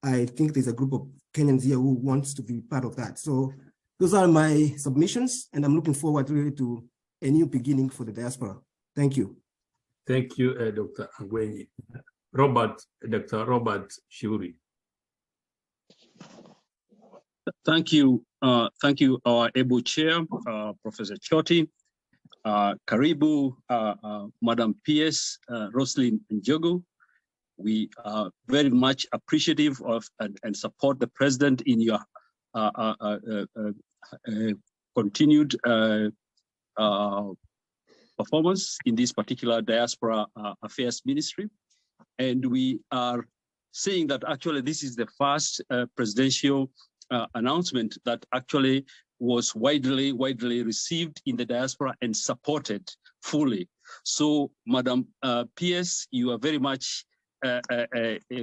I think there's a group of Kenyans here who wants to be part of that. So those are my submissions, and I'm looking forward really to a new beginning for the diaspora. Thank you. Thank you, Dr. Angwenyi. Dr. Robert Shuri. Thank you, our able chair, Professor Choti. Karibu, Madam PS Roseline Njogu. We are very much appreciative of and support the president in your continued performance in this particular diaspora affairs ministry. And we are saying that actually this is the first presidential announcement that actually was widely received in the diaspora and supported fully. So, Madam PS, you are very much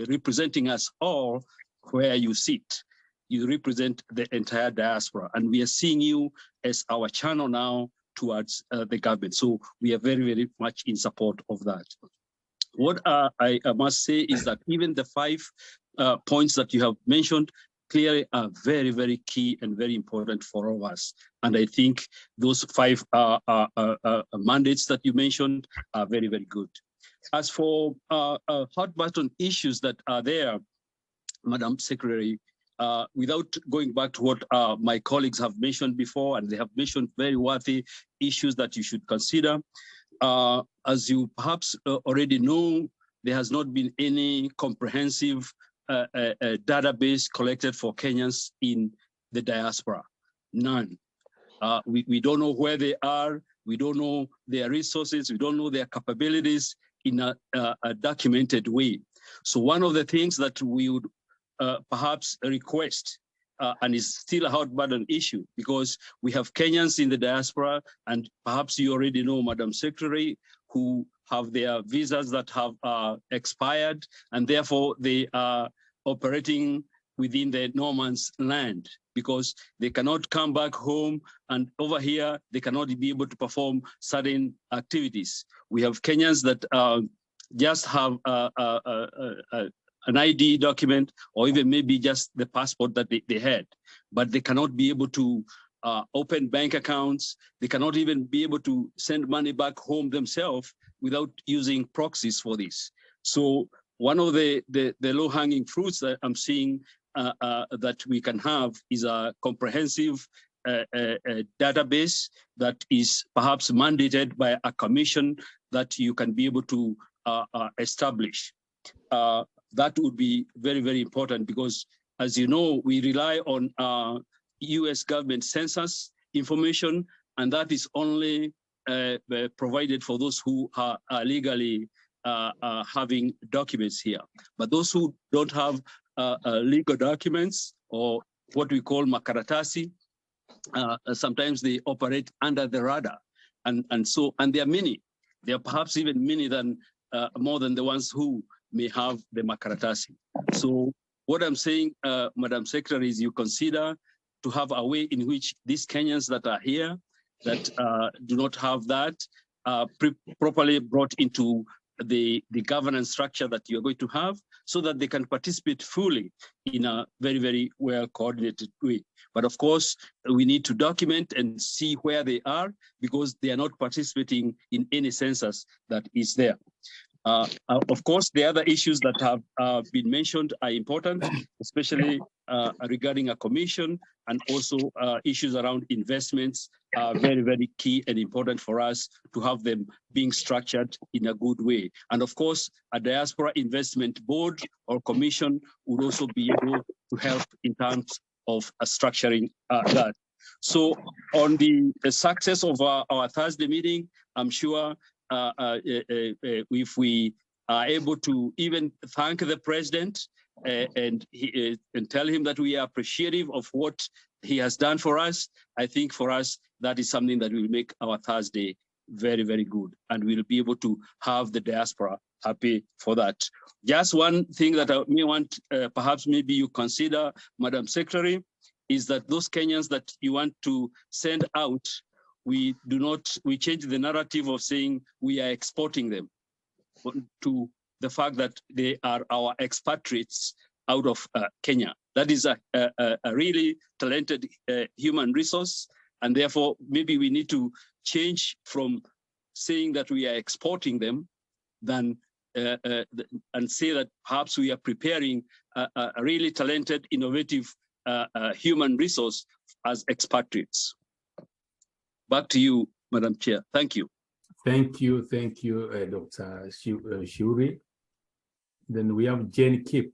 representing us all where you sit. You represent the entire diaspora, and we are seeing you as our channel now towards the government. So we are very, very much in support of that. What I must say is that even the 5 points that you have mentioned clearly are very, very key and very important for all of us. And I think those 5 mandates that you mentioned are very, very good. As for hot button issues that are there, Madam Secretary, without going back to what my colleagues have mentioned before, and they have mentioned very worthy issues that you should consider. As you perhaps already know, there has not been any comprehensive database collected for Kenyans in the diaspora. None. We don't know where they are. We don't know their resources. We don't know their capabilities in a documented way. So one of the things that we would perhaps request, and is still a hot button issue, because we have Kenyans in the diaspora, and perhaps you already know, Madam Secretary, who have their visas that have expired, and therefore they are operating within the no man's land, because they cannot come back home, and over here, they cannot be able to perform certain activities. We have Kenyans that just have an ID document, or even maybe just the passport that they had, but they cannot be able to open bank accounts. They cannot even be able to send money back home themselves without using proxies for this. So one of the low-hanging fruits that I'm seeing that we can have is a comprehensive database that is perhaps mandated by a commission that you can be able to establish. That would be very, very important because, as you know, we rely on US government census information, and that is only provided for those who are legally having documents here. But those who don't have legal documents, or what we call makaratasi, sometimes they operate under the radar. And there are many. There are perhaps even many than more than the ones who may have the makaratasi. So what I'm saying, Madam Secretary, is you consider to have a way in which these Kenyans that are here that do not have that properly brought into the governance structure that you're going to have, so that they can participate fully in a very, very well coordinated way. But of course, we need to document and see where they are, because they are not participating in any census that is there. Of course, the other issues that have been mentioned are important, especially regarding a commission, and also issues around investments are very, very key and important for us to have them being structured in a good way. And of course, a diaspora investment board or commission would also be able to help in terms of structuring that. So on the success of our Thursday meeting, I'm sure if we are able to even thank the president and tell him that we are appreciative of what he has done for us, I think for us, that is something that will make our Thursday very, very good. And we'll be able to have the diaspora happy for that. Just one thing that I may want, perhaps maybe you consider, Madam Secretary, is that those Kenyans that you want to send out, we change the narrative of saying we are exporting them to the fact that they are our expatriates out of Kenya. That is a really talented human resource, and therefore maybe we need to change from saying that we are exporting them and say that perhaps we are preparing a really talented, innovative human resource as expatriates. Back to you, Madam Chair. Thank you. Thank you, Dr. Shuri. Then we have Jane Kip.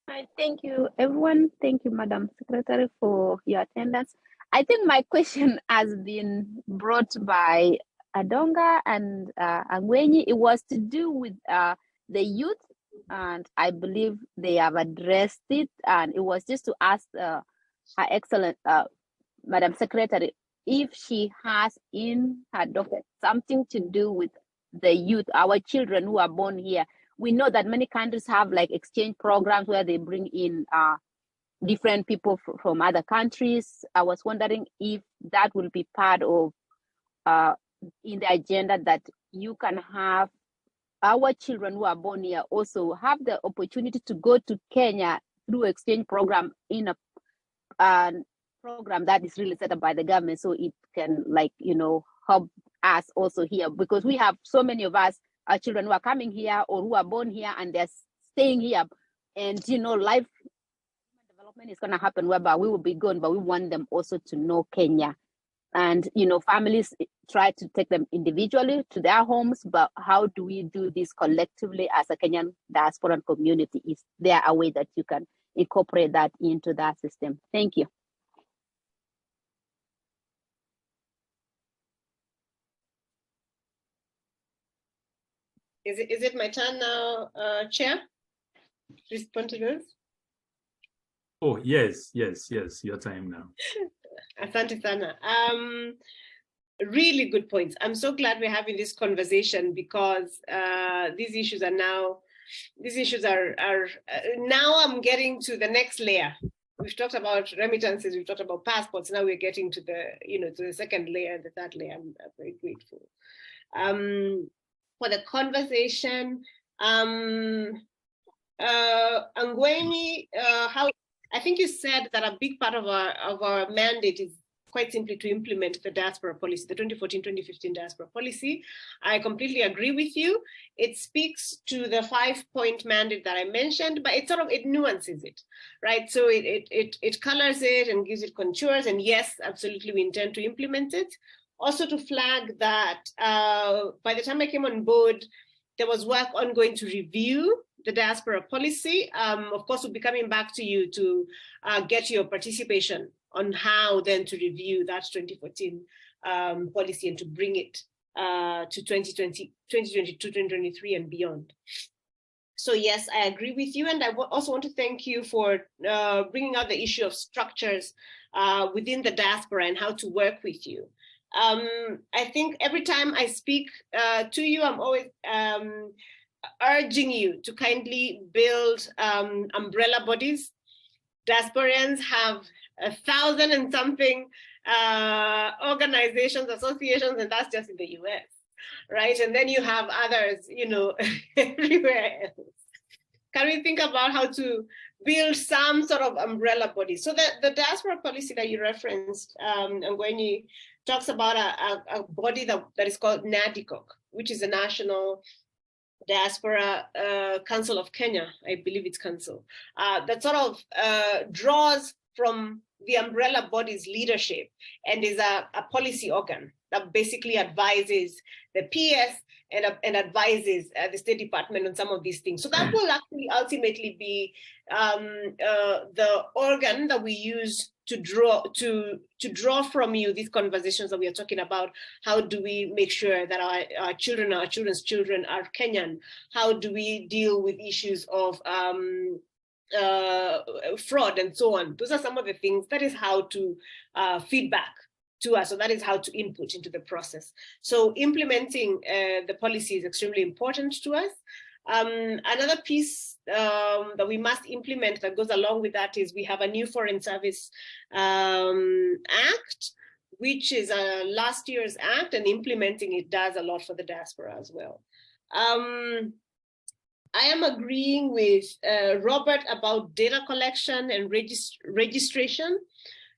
Hi, thank you, everyone. Thank you, Madam Secretary, for your attendance. I think my question has been brought by Adonga and Angwenyi. It was to do with the youth, and I believe they have addressed it. And it was just to ask Her Excellent Madam Secretary if she has in her docket something to do with the youth, our children who are born here. We know that many countries have like exchange programs where they bring in different people from other countries. I was wondering if that will be part of in the agenda, that you can have our children who are born here also have the opportunity to go to Kenya through exchange program in a program that is really set up by the government, so it can, like, you know, help us also here, because we have so many of us, our children who are coming here or who are born here and they're staying here, and you know, life development is going to happen whereby we will be gone, but we want them also to know Kenya. And you know, families try to take them individually to their homes, but how do we do this collectively as a Kenyan diaspora community? Is there a way that you can incorporate that into that system? Thank you. Is it my turn now, Chair, to respond to this? Oh, yes, your time now. Asante sana. Really good points. I'm so glad we're having this conversation, because these issues are now I'm getting to the next layer. We've talked about remittances, we've talked about passports. Now we're getting to the, you know, to the second layer, the third layer. I'm very grateful. for the conversation. Angweni, I think you said that a big part of our mandate is quite simply to implement the diaspora policy, the 2014-2015 diaspora policy. I completely agree with you. It speaks to the 5-point mandate that I mentioned, but it nuances it, right? So it colors it and gives it contours, and yes, absolutely, we intend to implement it. Also to flag that by the time I came on board, there was work ongoing to review the diaspora policy. Of course, we'll be coming back to you to get your participation on how then to review that 2014 policy and to bring it to 2022, 2023 and beyond. So yes, I agree with you. And I also want to thank you for bringing out the issue of structures within the diaspora and how to work with you. I think every time I speak to you, I'm always urging you to kindly build umbrella bodies. Diasporians have 1,000 and something organizations, associations, and that's just in the US, right? And then you have others, everywhere else. Can we think about how to build some sort of umbrella body? So the diaspora policy that you referenced, and when you talks about a body that is called NADICOC, which is the National Diaspora Council of Kenya, I believe it's council, that sort of draws from the umbrella body's leadership and is a policy organ that basically advises the PS and advises the State Department on some of these things. So that will actually ultimately be the organ that we use to draw from you these conversations that we are talking about. How do we make sure that our children, our children's children are Kenyan? How do we deal with issues of fraud and so on? Those are some of the things. That is how to feedback to us. So that is how to input into the process. So implementing the policy is extremely important to us. Another piece that we must implement that goes along with that is we have a new Foreign Service Act, which is a last year's act, and implementing it does a lot for the diaspora as well. I am agreeing with Robert about data collection and registration.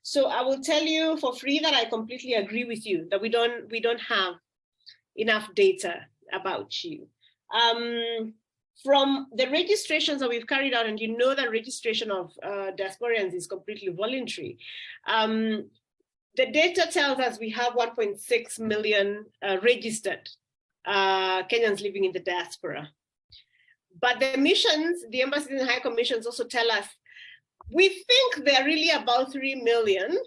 So I will tell you for free that I completely agree with you that we don't have enough data about you. From the registrations that we've carried out, and you know that registration of diasporians is completely voluntary. The data tells us we have 1.6 million registered Kenyans living in the diaspora. But the missions, the embassies and high commissions also tell us, we think they're really about 3 million.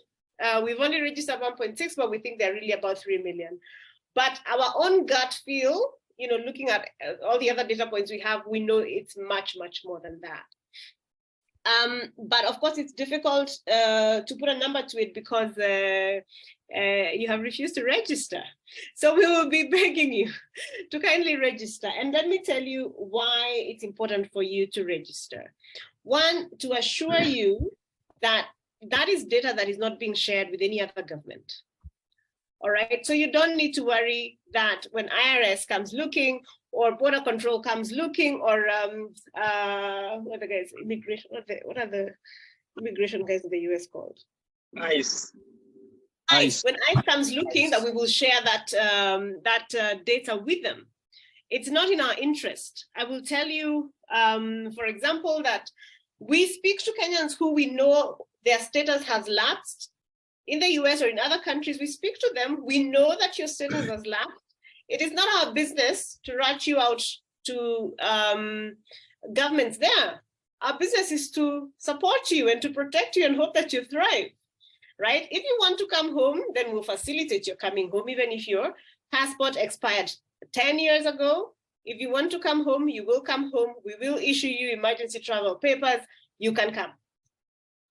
We've only registered 1.6, but we think they're really about 3 million. But our own gut feel, looking at all the other data points we have, we know it's much, much more than that. But of course, it's difficult to put a number to it because you have refused to register. So we will be begging you to kindly register. And let me tell you why it's important for you to register. One, to assure you that that is data that is not being shared with any other government. All right, so you don't need to worry that when IRS comes looking or border control comes looking or what are the guys, immigration, what are the immigration guys in the US called? ICE. When ICE comes looking, that we will share that data with them. It's not in our interest. I will tell you, for example, that we speak to Kenyans who we know their status has lapsed. In the US or in other countries, we speak to them. We know that your status has lapsed. It is not our business to rat you out to governments there. Our business is to support you and to protect you and hope that you thrive, right? If you want to come home, then we'll facilitate your coming home, even if your passport expired 10 years ago. If you want to come home, you will come home. We will issue you emergency travel papers. You can come,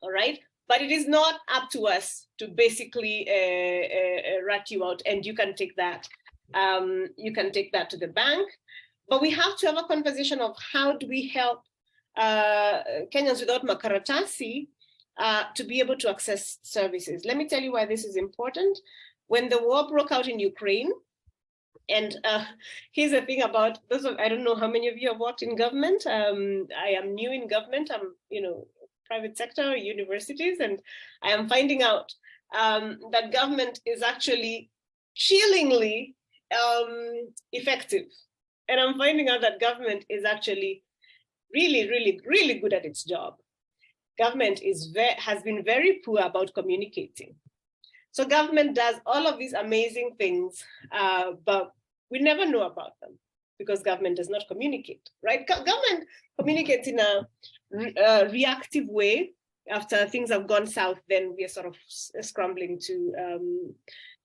all right? But it is not up to us to basically rat you out, and you can take that. You can take that to the bank. But we have to have a conversation of how do we help Kenyans without makaratasi to be able to access services. Let me tell you why this is important. When the war broke out in Ukraine, And here's the thing about those of, I don't know how many of you have worked in government. I am new in government. I'm, private sector, universities, and I am finding out that government is actually chillingly effective. And I'm finding out that government is actually really, really, really good at its job. Government has been very poor about communicating. So government does all of these amazing things, but we never know about them because government does not communicate, right? Government communicates in a reactive way. After things have gone south, then we are sort of scrambling to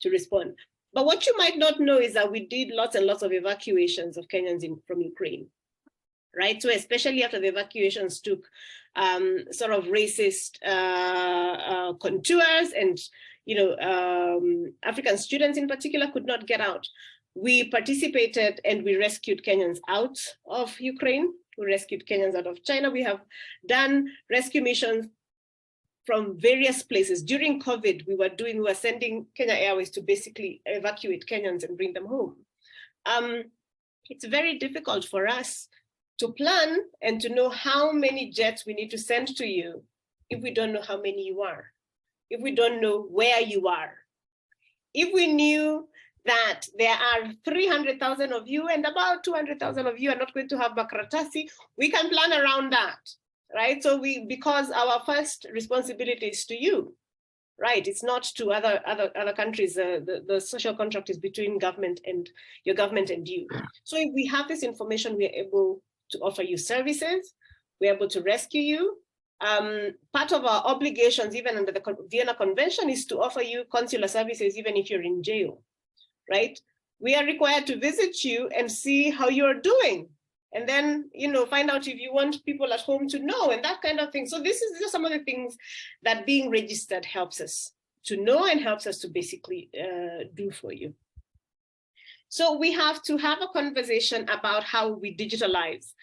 respond. But what you might not know is that we did lots and lots of evacuations of Kenyans from Ukraine, right? So especially after the evacuations took sort of racist contours, and African students in particular could not get out. We participated and we rescued Kenyans out of Ukraine. We rescued Kenyans out of China. We have done rescue missions from various places. During COVID, we were sending Kenya Airways to basically evacuate Kenyans and bring them home. It's very difficult for us to plan and to know how many jets we need to send to you if we don't know how many you are, if we don't know where you are. If we knew that there are 300,000 of you and about 200,000 of you are not going to have Bakratasi, we can plan around that, right? So because our first responsibility is to you, right? It's not to other countries. The social contract is between government and your government and you. So if we have this information, we are able to offer you services, we're able to rescue you. Part of our obligations, even under the Vienna Convention, is to offer you consular services, even if you're in jail, right? We are required to visit you and see how you're doing. And then, find out if you want people at home to know and that kind of thing. So this is just some of the things that being registered helps us to know and helps us to basically do for you. So we have to have a conversation about how we digitalize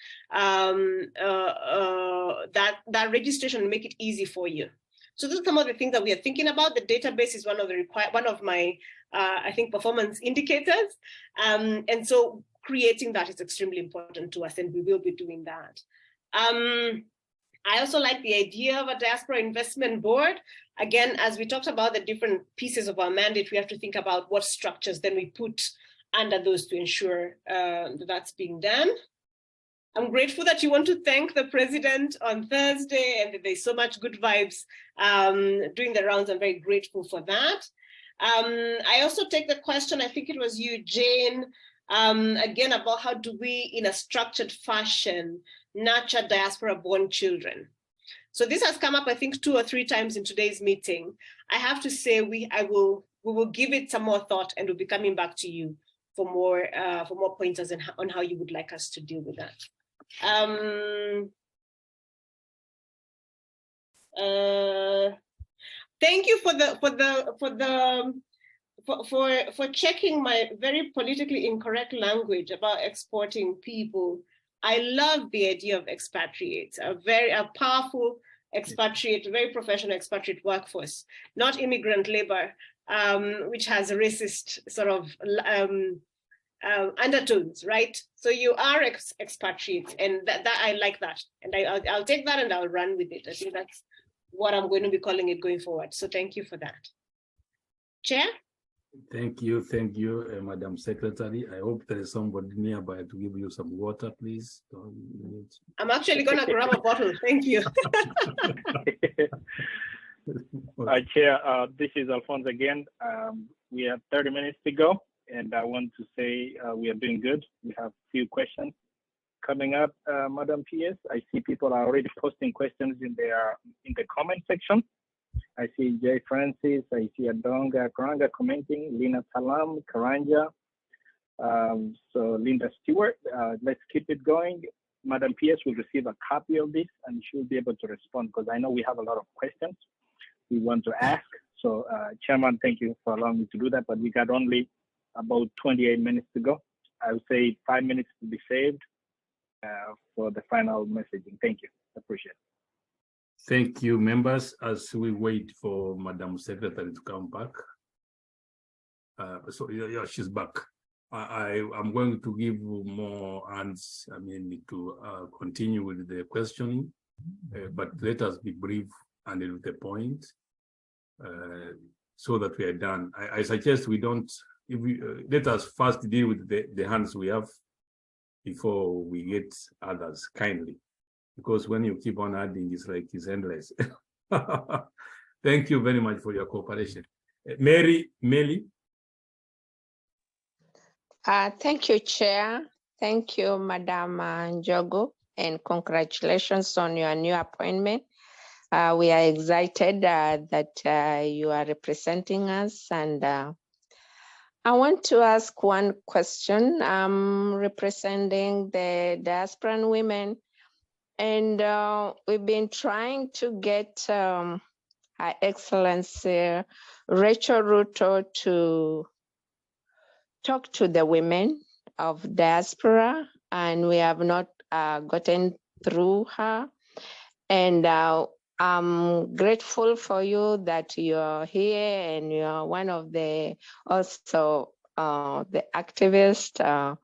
that registration and make it easy for you. So those are some of the things that we are thinking about. The database is one of my I think performance indicators, and so creating that is extremely important to us, and we will be doing that. I also like the idea of a diaspora investment board. Again, as we talked about the different pieces of our mandate, we have to think about what structures then we put under those to ensure that that's being done. I'm grateful that you want to thank the president on Thursday and that there's so much good vibes doing the rounds. I'm very grateful for that. I also take the question, I think it was you, Jane, again, about how do we, in a structured fashion, nurture diaspora-born children. So this has come up, I think, 2 or 3 times in today's meeting. I have to say we will give it some more thought, and we'll be coming back to you for more pointers on how you would like us to deal with that. Thank you for checking my very politically incorrect language about exporting people. I love the idea of expatriates, a powerful expatriate, very professional expatriate workforce, not immigrant labor, which has a racist sort of undertones, right? So you are expatriates, and that I like that, and I'll take that and I'll run with it. I think that's what I'm going to be calling it going forward. So thank you for that. Chair? Thank you, Madam Secretary. I hope there is somebody nearby to give you some water, please. I'm actually going to grab a bottle. Thank you. Chair, this is Alphonse again. We have 30 minutes to go, and I want to say we are doing good. We have a few questions coming up, Madam PS. I see people are already posting questions in the comment section. I see Jay Francis, I see Adonga Karanga commenting, Lina Salam, Karanja, so Linda Stewart. Let's keep it going. Madam PS will receive a copy of this and she'll be able to respond, because I know we have a lot of questions we want to ask. So Chairman, thank you for allowing me to do that, but we got only about 28 minutes to go. I would say 5 minutes to be saved for the final messaging. Thank you, appreciate it. Thank you, members, as we wait for Madam Secretary to come back. So yeah, she's back. I'm going to give more hands, to continue with the questioning, but let us be brief and to the point, so that we are done. I suggest we don't, let us first deal with the hands we have before we get others, kindly, because when you keep on adding, it's endless. Thank you very much for your cooperation. Meli. Thank you, Chair. Thank you, Madam Njogu, and congratulations on your new appointment. We are excited that you are representing us, and I want to ask one question. I'm representing the diasporan women, and we've been trying to get Her Excellency Rachel Ruto to talk to the women of diaspora, and we have not gotten through her. And I'm grateful for you that you're here, and you're one of the also the activists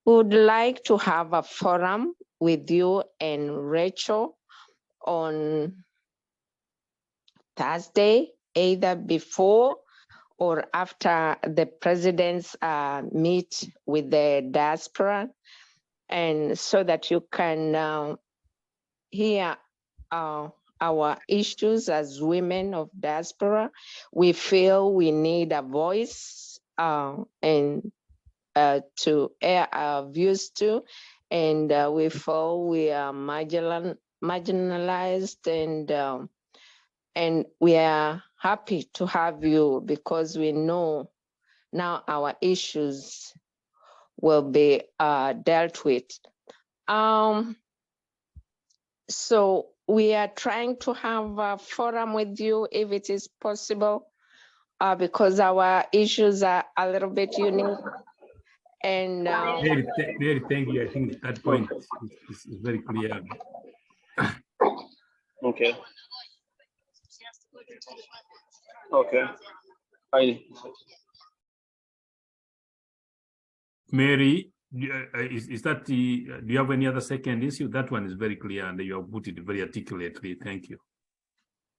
who would like to have a forum with you and Rachel on Thursday, either before or after the presidents meet with the diaspora, and so that you can hear our issues as women of diaspora. We feel we need a voice and to air our views to, and we feel we are marginalized, and we are happy to have you because we know now our issues will be dealt with. So we are trying to have a forum with you if it is possible, because our issues are a little bit unique. And Very thank you. I think that point is very clear. Okay. Okay. Mary, is that the, do you have any other second issue? That one is very clear and you have put it very articulately. Thank you.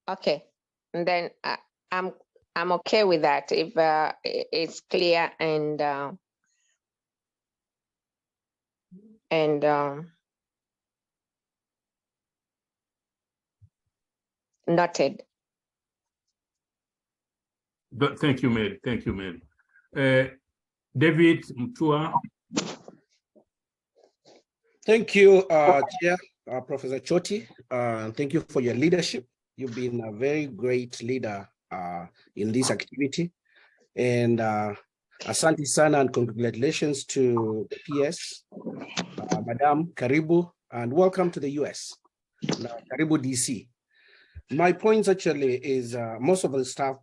Okay, and then I'm okay with that if it's clear and noted. But thank you, Mary. Thank you, Mary. David Mtua. Thank you, Chair, Professor Choti. Thank you for your leadership. You've been a very great leader in this activity. And asante sana and congratulations to the PS, Madam Karibu, and welcome to the US. Karibu DC. My points actually is most of the stuff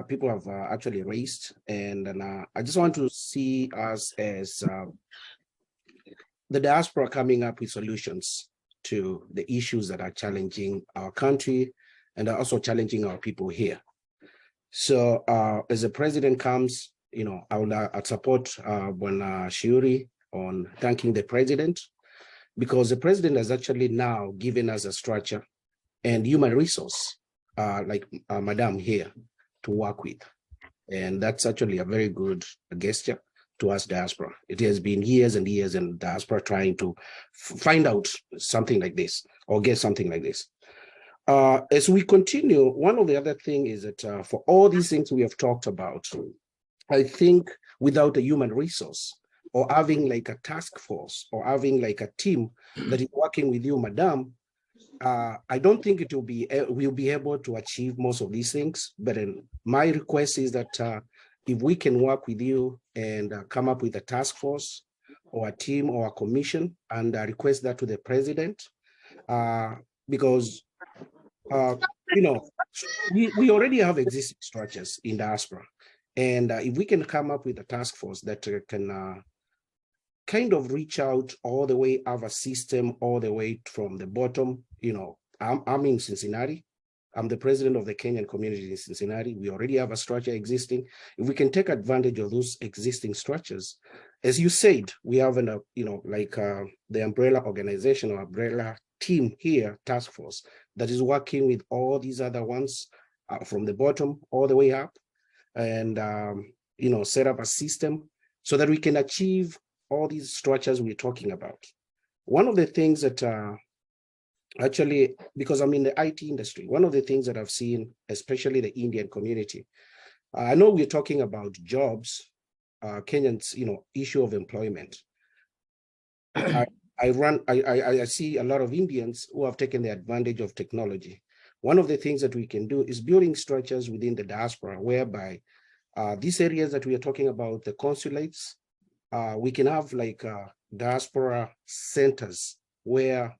people have actually raised, and I just want to see us as the diaspora coming up with solutions to the issues that are challenging our country and are also challenging our people here. So as the president comes, you know, I'd support Bwana Shiuri on thanking the president, because the president has actually now given us a structure and human resource like Madam here to work with. And that's actually a very good gesture to us diaspora. It has been years and years in diaspora trying to find out something like this or get something like this. As we continue, one of the other things is that for all these things we have talked about, I think without a human resource or having like a task force or having like a team that is working with you, Madam, I don't think it will be, we'll be able to achieve most of these things. But my request is that if we can work with you and come up with a task force or a team or a commission and request that to the president, because you know, we already have existing structures in diaspora. And if we can come up with a task force that can kind of reach out all the way, have a system all the way from the bottom, you know, I'm in Cincinnati, I'm the president of the Kenyan community in Cincinnati. We already have a structure existing. If we can take advantage of those existing structures, as you said, we have an, the umbrella organization or umbrella team here, task force, that is working with all these other ones from the bottom all the way up, and set up a system so that we can achieve all these structures we're talking about. One of the things that actually, because I'm in the IT industry, one of the things that I've seen, especially the Indian community, I know we're talking about jobs, Kenyans, issue of employment. I see a lot of Indians who have taken the advantage of technology. One of the things that we can do is building structures within the diaspora, whereby these areas that we are talking about, the consulates, we can have like diaspora centers where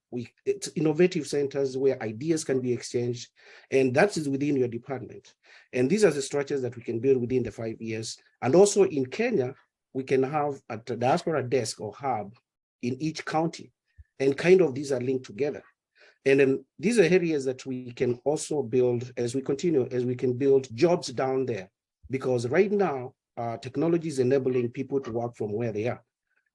it's innovative centers where ideas can be exchanged, and that is within your department. And these are the structures that we can build within the 5 years. And also in Kenya, we can have a diaspora desk or hub in each county, and kind of these are linked together. And then these are areas that we can also build as we continue, as we can build jobs down there, because right now, technology is enabling people to work from where they are.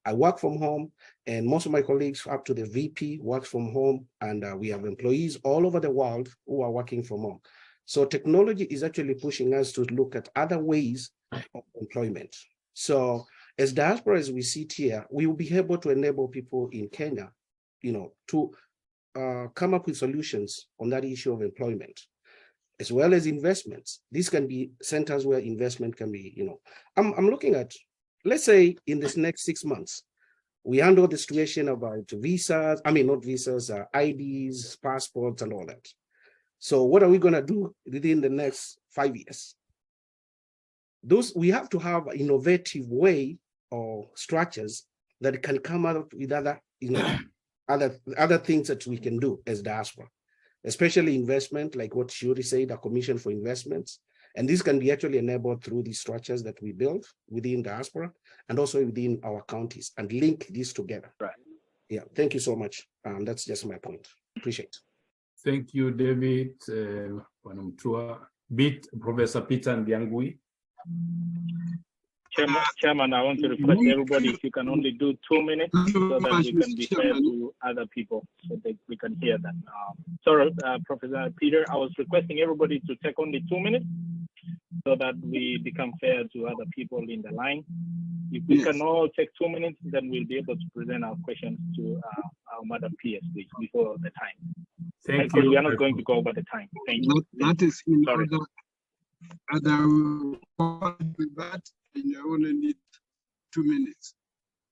I work from home, and most of my colleagues up to the VP works from home, and we have employees all over the world who are working from home. So technology is actually pushing us to look at other ways of employment. So as diaspora, as we sit here, we will be able to enable people in Kenya, to come up with solutions on that issue of employment, as well as investments. These can be centers where investment can be, I'm looking at, let's say in this next 6 months, we handle the situation about visas, not visas, IDs, passports, and all that. So what are we going to do within the next 5 years? We have to have an innovative way or structures that can come out with other, other things that we can do as diaspora, especially investment, like what Shuri said, a commission for investments. And this can be actually enabled through these structures that we build within diaspora and also within our counties, and link these together. Right. Yeah, thank you so much. That's just my point. Appreciate it. Thank you, David. Professor Peter Njogu. Chairman, I want to request everybody if you can only do 2 minutes so that we can be fair to other people so that we can hear them. Sorry, Professor Peter, I was requesting everybody to take only 2 minutes so that we become fair to other people in the line. If we can all take 2 minutes, then we'll be able to present our questions to our Madam PS, please, before the time. Thank you. We are not going to go over the time. Thank you. That is in order. And I will with that, and I only need 2 minutes.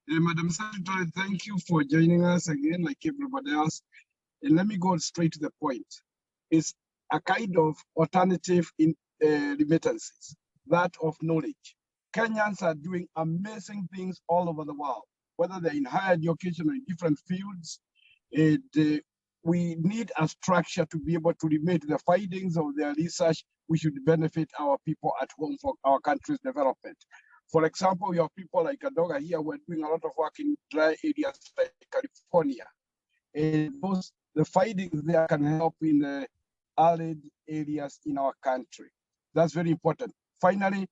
Madam Secretary, thank you for joining us again, like everybody else. And let me go straight to the point. It's a kind of alternative in remittances, that of knowledge. Kenyans are doing amazing things all over the world, whether they're in higher education or in different fields. We need a structure to be able to remit the findings of their research. We should benefit our people at home for our country's development. For example, we have people like Njogu here who are doing a lot of work in dry areas like California. And the findings there can help in the arid areas in our country. That's very important. Finally,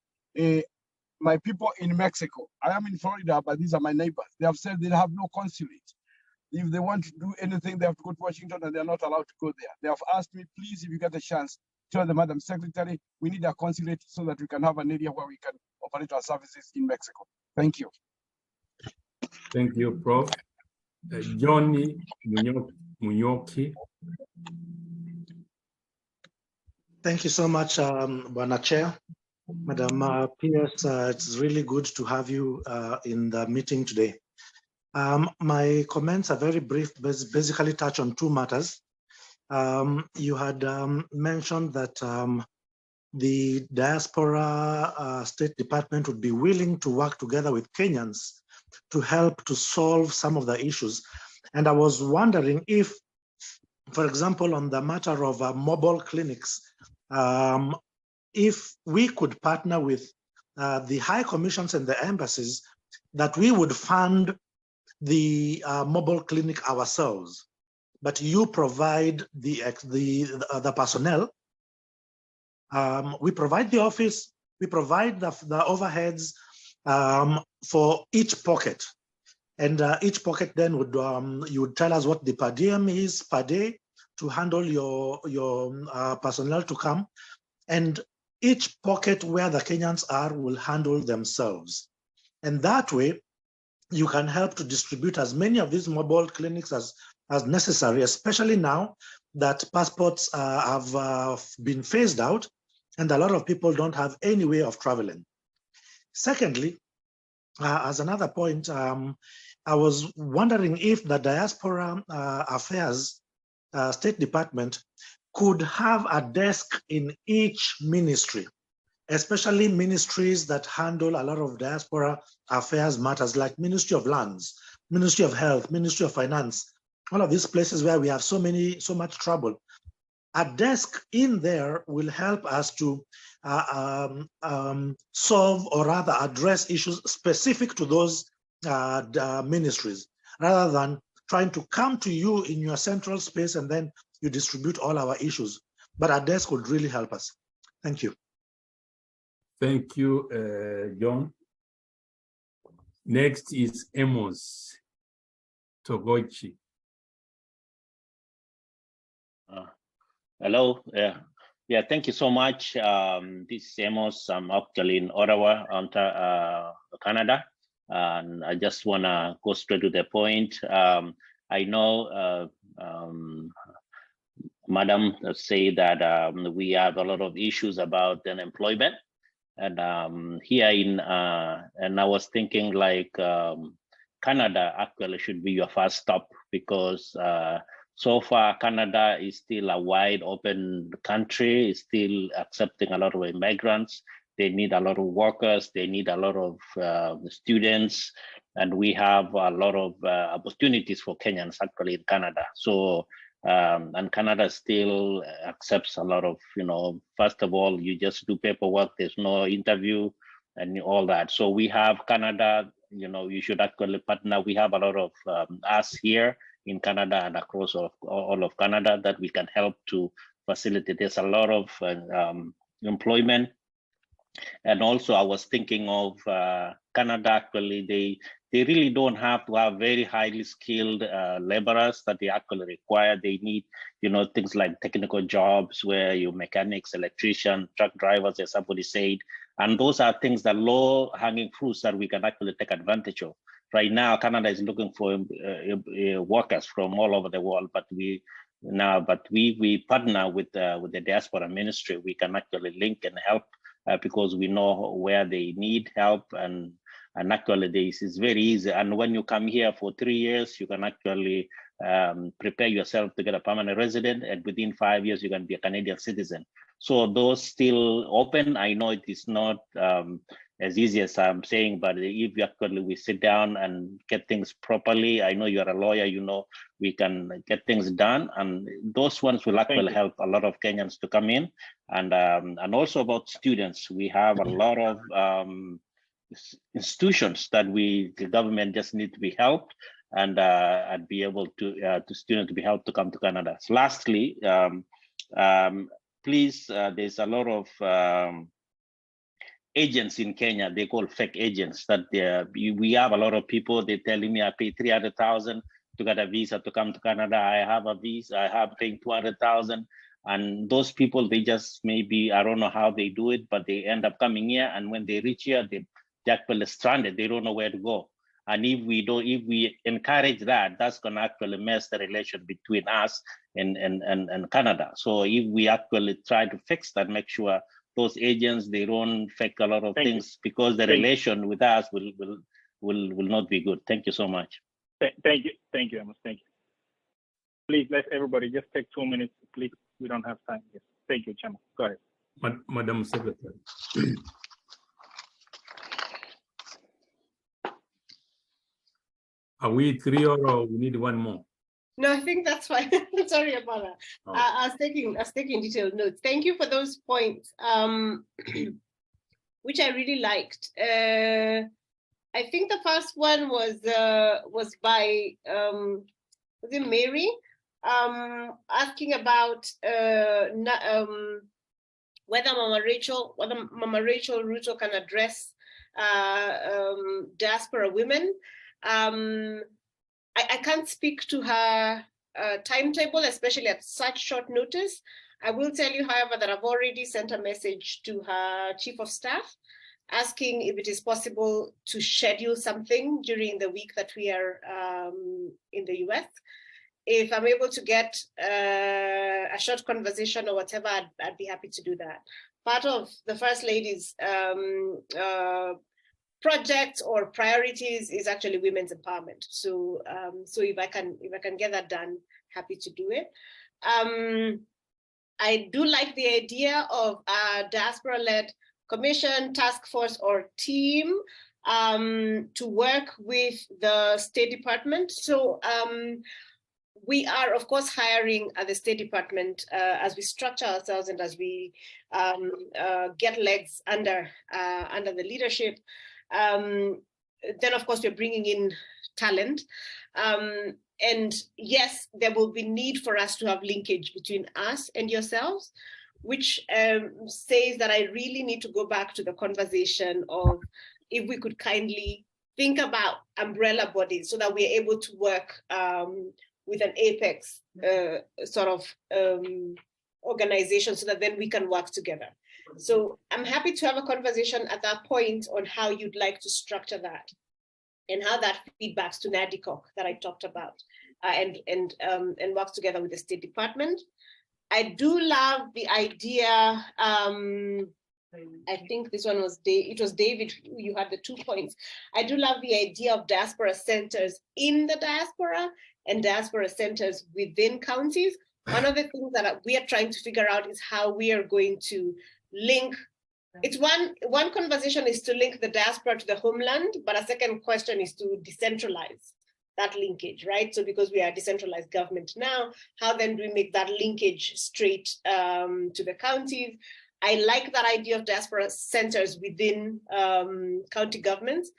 my people in Mexico, I am in Florida, but these are my neighbors. They have said they have no consulate. If they want to do anything, they have to go to Washington, and they're not allowed to go there. They have asked me, please, if you get a chance, tell the Madam Secretary, we need a consulate so that we can have an area where we can operate our services in Mexico. Thank you. Thank you, Prof. Johnny Munyoki. Thank you so much, Bwana Chair. Madam PS, it's really good to have you in the meeting today. My comments are very brief, but basically touch on two matters. You had mentioned that the Diaspora State Department would be willing to work together with Kenyans to help to solve some of the issues. And I was wondering if, for example, on the matter of mobile clinics, if we could partner with the high commissions and the embassies, that we would fund the mobile clinic ourselves, but you provide the personnel We provide the office, we provide the overheads for each pocket. And each pocket then would, you would tell us what the per diem is per day to handle your personnel to come. And each pocket where the Kenyans are will handle themselves. And that way, you can help to distribute as many of these mobile clinics as necessary, especially now that passports have been phased out and a lot of people don't have any way of traveling. Secondly, as another point, I was wondering if the Diaspora Affairs State Department could have a desk in each ministry, especially ministries that handle a lot of diaspora affairs matters like Ministry of Lands, Ministry of Health, Ministry of Finance, all of these places where we have so much trouble. A desk in there will help us to solve or rather address issues specific to those ministries, rather than trying to come to you in your central space and then you distribute all our issues. But a desk would really help us. Thank you. Thank you, John. Next is Amos Togochi. Hello. Yeah, thank you so much. This is Amos. I'm actually in Ottawa, Canada. And I just want to go straight to the point. I know Madam say that we have a lot of issues about unemployment. And here and I was thinking like Canada actually should be your first stop, because so far Canada is still a wide open country, is still accepting a lot of immigrants. They need a lot of workers, they need a lot of students, and we have a lot of opportunities for Kenyans actually in Canada. So and Canada still accepts a lot of, first of all, you just do paperwork, there's no interview and all that. So we have Canada, you should actually partner. We have a lot of us here in Canada and across all of Canada that we can help to facilitate. There's a lot of employment. And also I was thinking of Canada, actually, they really don't have to have very highly skilled laborers that they actually require. They need, things like technical jobs where you mechanics, electrician, truck drivers, as somebody said. And those are things that low hanging fruits that we can actually take advantage of. Right now, Canada is looking for workers from all over the world, but we partner with the Diaspora Ministry. We can actually link and help because we know where they need help, and actually this is very easy. And when you come here for 3 years, you can actually prepare yourself to get a permanent resident, and within 5 years you can be a Canadian citizen. So those still open. I know it is not as easy as I'm saying, but if we sit down and get things properly, I know you're a lawyer, we can get things done, and those ones will actually help a lot of Kenyans to come in. And also about students, we have a lot of institutions that the government just need to be helped and be able to students to be helped to come to Canada. So lastly, please, there's a lot of agents in Kenya. They call fake agents. That we have a lot of people. They're telling me I pay 300,000 to get a visa to come to Canada. I have a visa. I have paying 200,000. And those people, they just maybe, I don't know how they do it, but they end up coming here. And when they reach here, they're actually stranded. They don't know where to go. And if we encourage that, that's going to actually mess the relation between us and Canada. So if we actually try to fix that, make sure those agents, they don't fake a lot of things, because the relation with us will not be good. Thank you so much. Thank you, Amos. Thank you. Please let everybody just take 2 minutes, please. We don't have time. Yes. Thank you, Chairman. Go ahead. Madam Secretary. Are we 3 or we need one more? No, I think that's fine. Sorry about that. Oh. I was taking detailed notes. Thank you for those points, which I really liked. I think the first one was by was it Mary, asking about whether Mama Rachel Ruto can address diaspora women. I can't speak to her timetable, especially at such short notice. I will tell you, however, that I've already sent a message to her chief of staff asking if it is possible to schedule something during the week that we are in the US. If I'm able to get a short conversation or whatever, I'd be happy to do that. Part of the First Lady's projects or priorities is actually women's empowerment. So, so if I can get that done, happy to do it. I do like the idea of a diaspora-led commission, task force, or team to work with the State Department. So we are, of course, hiring at the State Department as we structure ourselves and as we get legs under the leadership. Then, of course, we're bringing in talent. And yes, there will be need for us to have linkage between us and yourselves, which says that I really need to go back to the conversation of if we could kindly think about umbrella bodies so that we're able to work with an apex sort of organization so that then we can work together. So I'm happy to have a conversation at that point on how you'd like to structure that and how that feedbacks to NADICOC that I talked about and work together with the State Department. I do love the idea, I think this one was, it was David, you had the 2 points. I do love the idea of diaspora centers in the diaspora and diaspora centers within counties. One of the things that we are trying to figure out is how we are going to link. It's one conversation is to link the diaspora to the homeland, but a second question is to decentralize that linkage, right? So because we are a decentralized government now, how then do we make that linkage straight to the counties? I like that idea of diaspora centers within county governments.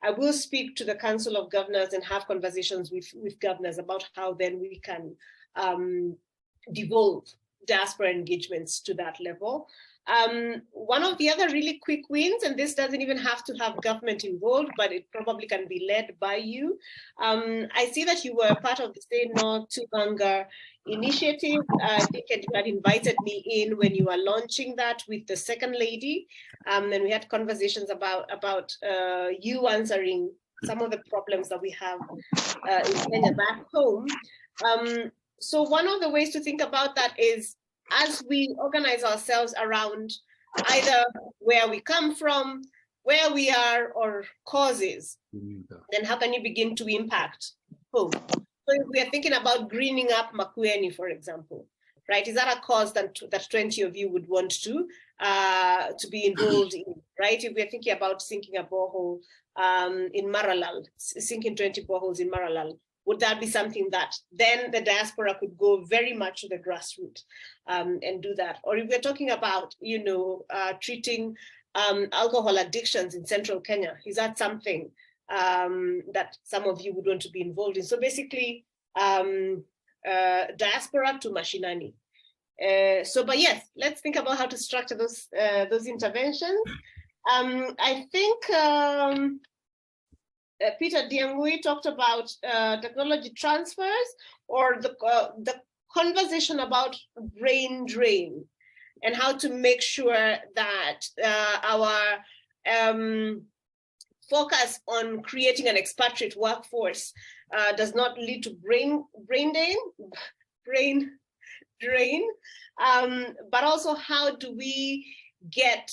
I will speak to the Council of Governors and have conversations with governors about how then we can devolve diaspora engagements to that level. One of the other really quick wins, and this doesn't even have to have government involved, but it probably can be led by you. I see that you were part of the Say No to Hunger initiative. I think you had invited me in when you were launching that with the second lady. And we had conversations about you answering some of the problems that we have in Kenya back home. So one of the ways to think about that is as we organize ourselves around either where we come from, where we are, or causes, then how can you begin to impact home? So if we are thinking about greening up Makueni, for example, right? Is that a cause that 20 of you would want to be involved in, right? If we're thinking about sinking a borehole in Maralal, sinking 20 boreholes in Maralal, would that be something that then the diaspora could go very much to the grassroots and do that? Or if we're talking about, you know, treating alcohol addictions in central Kenya, is that something that some of you would want to be involved in? So basically, diaspora to mashinani. But yes, let's think about how to structure those interventions. I think Peter Diangui talked about technology transfers or the conversation about brain drain and how to make sure that our focus on creating an expatriate workforce does not lead to brain drain, but also how do we get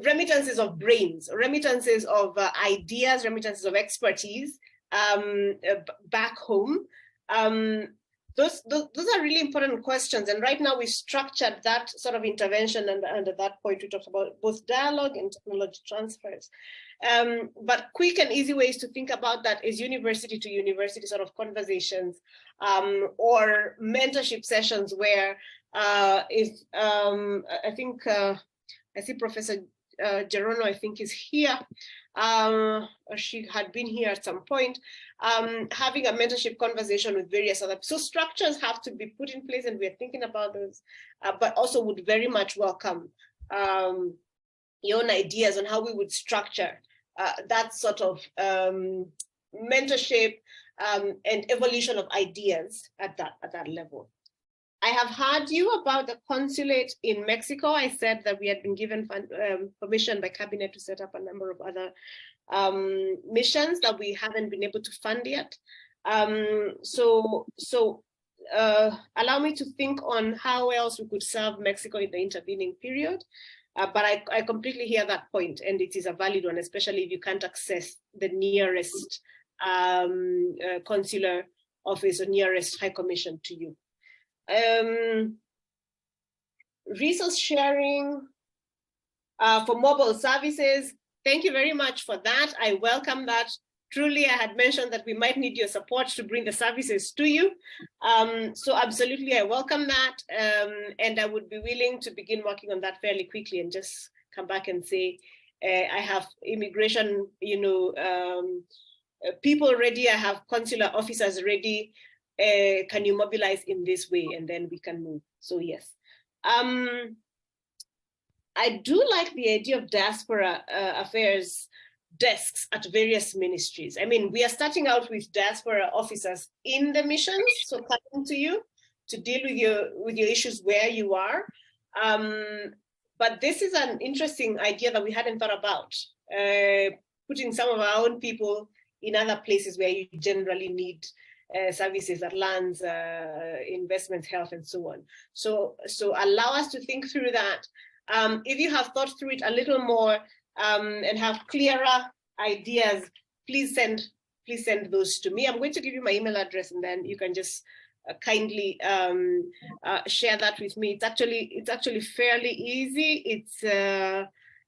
remittances of brains, remittances of ideas, remittances of expertise back home. Those are really important questions. And right now we structured that sort of intervention, and at that point we talked about both dialogue and technology transfers. But quick and easy ways to think about that is university to university sort of conversations or mentorship sessions where I think I see Professor Gerono, I think, is here. She had been here at some point, having a mentorship conversation with various other. So structures have to be put in place, and we're thinking about those, but also would very much welcome your own ideas on how we would structure that sort of mentorship and evolution of ideas at that level. I have heard you about the consulate in Mexico. I said that we had been given permission by cabinet to set up a number of other missions that we haven't been able to fund yet. So allow me to think on how else we could serve Mexico in the intervening period. But I completely hear that point, and it is a valid one, especially if you can't access the nearest consular office or nearest high commission to you. Resource sharing for mobile services. Thank you very much for that. I welcome that. Truly, I had mentioned that we might need your support to bring the services to you. So absolutely, I welcome that. And I would be willing to begin working on that fairly quickly and just come back and say, I have immigration, people ready, I have consular officers ready. Can you mobilize in this way? And then we can move. So yes. I do like the idea of diaspora affairs desks at various ministries. I mean, we are starting out with diaspora officers in the missions, so coming to you to deal with your issues where you are. But this is an interesting idea that we hadn't thought about, putting some of our own people in other places where you generally need services at lands, investments, health, and so on. So allow us to think through that. If you have thought through it a little more and have clearer ideas, please send those to me. I'm going to give you my email address, and then you can just kindly share that with me. It's actually fairly easy.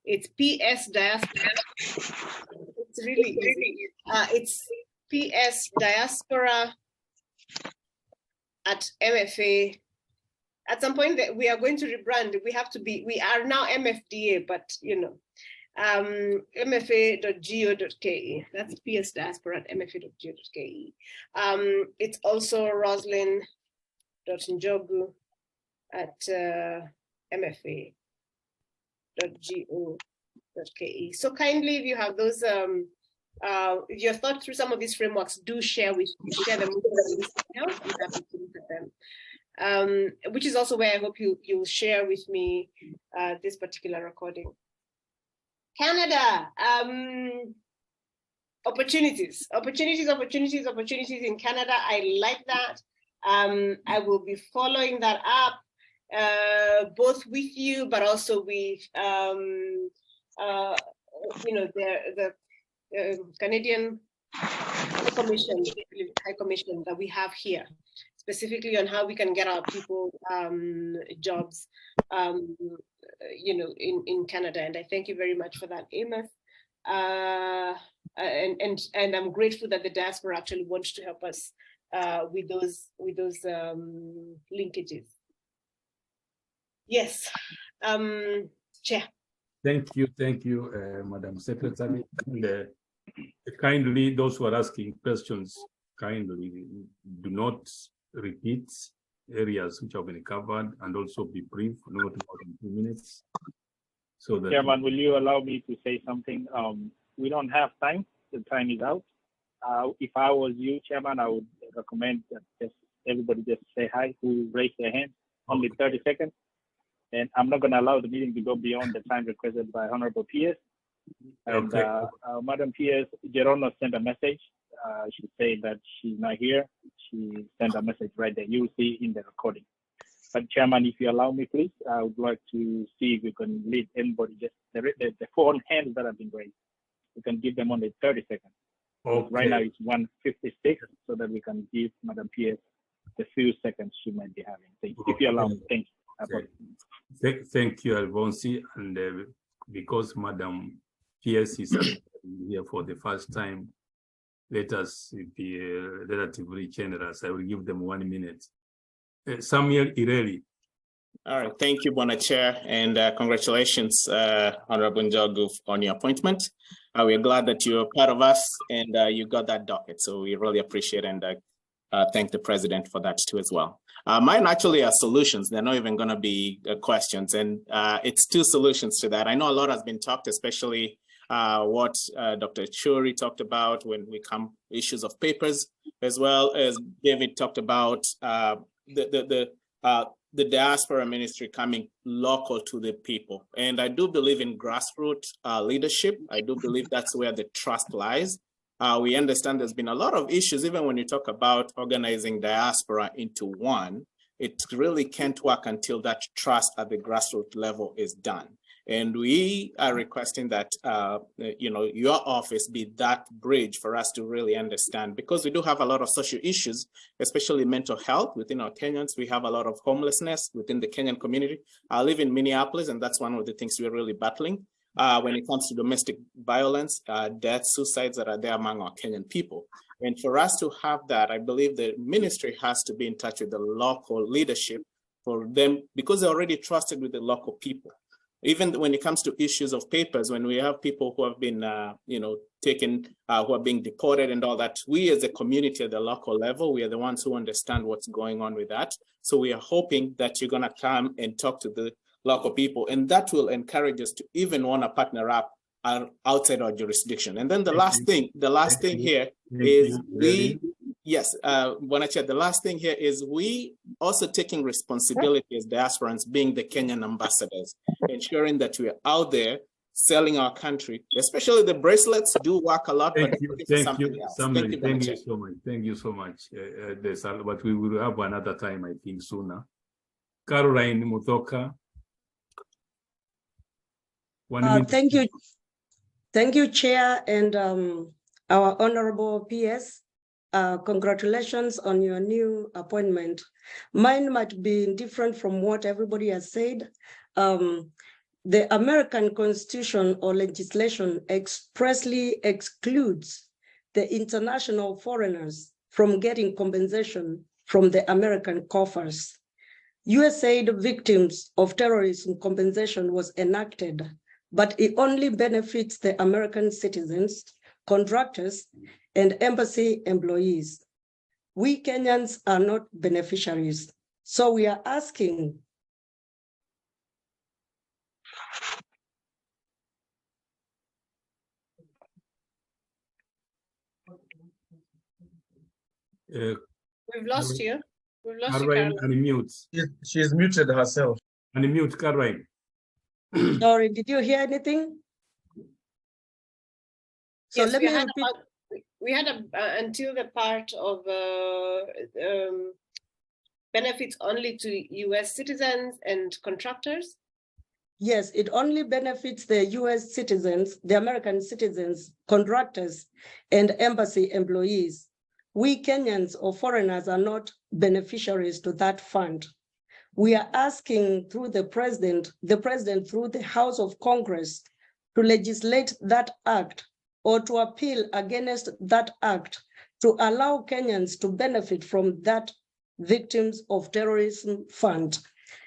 It's PS Diaspora. It's really easy. It's PS Diaspora at MFA. At some point that we are going to rebrand. We are now MFDA, but mfa.go.ke. That's PS Diaspora at mfa.go.ke. It's also Roseline.Njogu at mfa.go.ke. So kindly, if you have those, if you have thought through some of these frameworks, do share them with us. I'm happy to look at them. Which is also where I hope you'll share with me this particular recording. Canada, opportunities in Canada. I like that. I will be following that up, both with you, but also with the Canadian High Commission that we have here, specifically on how we can get our people jobs, in Canada. And I thank you very much for that, Amos. And I'm grateful that the diaspora actually wants to help us with those linkages. Yes, Chair. Thank you, Madam Secretary. And, kindly, those who are asking questions, kindly do not repeat areas which have been covered, and also be brief, not more than 2 minutes. So that Chairman, will you allow me to say something? We don't have time. The time is out. If I was you, Chairman, I would recommend that everybody just say hi, who raise their hand, only 30 seconds. And I'm not going to allow the meeting to go beyond the time requested by Honorable PS. And Madam PS, Gerono sent a message. She said that she's not here. She sent a message right there. You will see in the recording. But Chairman, if you allow me, please, I would like to see if we can lead anybody, just the 4 hands that have been raised. We can give them only 30 seconds. Okay. Right now it's 1:56, so that we can give Madam PS the few seconds she might be having. Thank you. If you allow me, thank you. Thank you, Alfonsi. And because Madam PS is here for the first time, let us be relatively generous. I will give them 1 minute. Samuel Ireli, All right, thank you, Bona Chair, and congratulations, Honorable Njogu, on your appointment. We're glad that you're part of us and you got that docket, so we really appreciate and thank the President for that too as well. Mine actually are solutions. They're not even going to be questions, and it's two solutions to that. I know a lot has been talked, especially what Dr. Churi talked about when we come issues of papers, as well as David talked about the diaspora ministry coming local to the people. And I do believe in grassroots leadership. I do believe that's where the trust lies. We understand there's been a lot of issues, even when you talk about organizing diaspora into one, it really can't work until that trust at the grassroots level is done. And we are requesting that, your office be that bridge for us to really understand, because we do have a lot of social issues, especially mental health within our Kenyans. We have a lot of homelessness within the Kenyan community. I live in Minneapolis, and that's one of the things we're really battling when it comes to domestic violence, deaths, suicides that are there among our Kenyan people. And for us to have that, I believe the ministry has to be in touch with the local leadership for them, because they're already trusted with the local people. Even when it comes to issues of papers, when we have people who have been, taken, who are being deported and all that, we as a community at the local level, we are the ones who understand what's going on with that. So we are hoping that you're going to come and talk to the local people, and that will encourage us to even want to partner up outside our jurisdiction. And then the last thing here is the last thing here is we also taking responsibility as diasporans, being the Kenyan ambassadors, ensuring that we are out there selling our country, especially the bracelets do work a lot. Thank you so much. Thank you so much. But we will have another time, I think, sooner. Caroline Mutoka. Thank you, Chair, and our Honorable PS. Congratulations on your new appointment. Mine might be different from what everybody has said. The American Constitution or legislation expressly excludes the international foreigners from getting compensation from the American coffers. USAID victims of terrorism compensation was enacted, but it only benefits the American citizens, contractors, and embassy employees. We Kenyans are not beneficiaries. So we are asking we've lost you. We've lost Caroline, you, unmute. She's muted herself. Unmute, Caroline. Sorry, did you hear anything? So yes, let me repeat. We had until the part of benefits only to US citizens and contractors? Yes, it only benefits the US citizens, the American citizens, contractors, and embassy employees. We Kenyans or foreigners are not beneficiaries to that fund. We are asking through the president through the House of Congress to legislate that act or to appeal against that act to allow Kenyans to benefit from that victims of terrorism fund.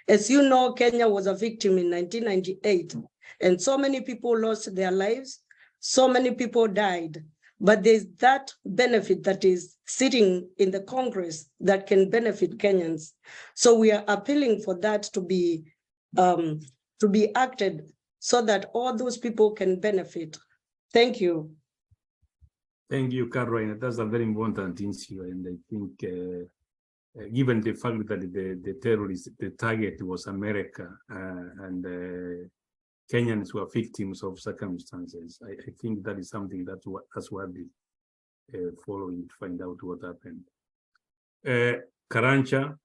As you know, Kenya was a victim in 1998, and so many people lost their lives, so many people died. But there's that benefit that is sitting in the Congress that can benefit Kenyans. So we are appealing for that to be acted so that all those people can benefit. Thank you. Thank you, Caroline. That's a very important issue, and I think given the fact that the target was America and Kenyans were victims of circumstances, I think that is something that's worth following to find out what happened. Karancha.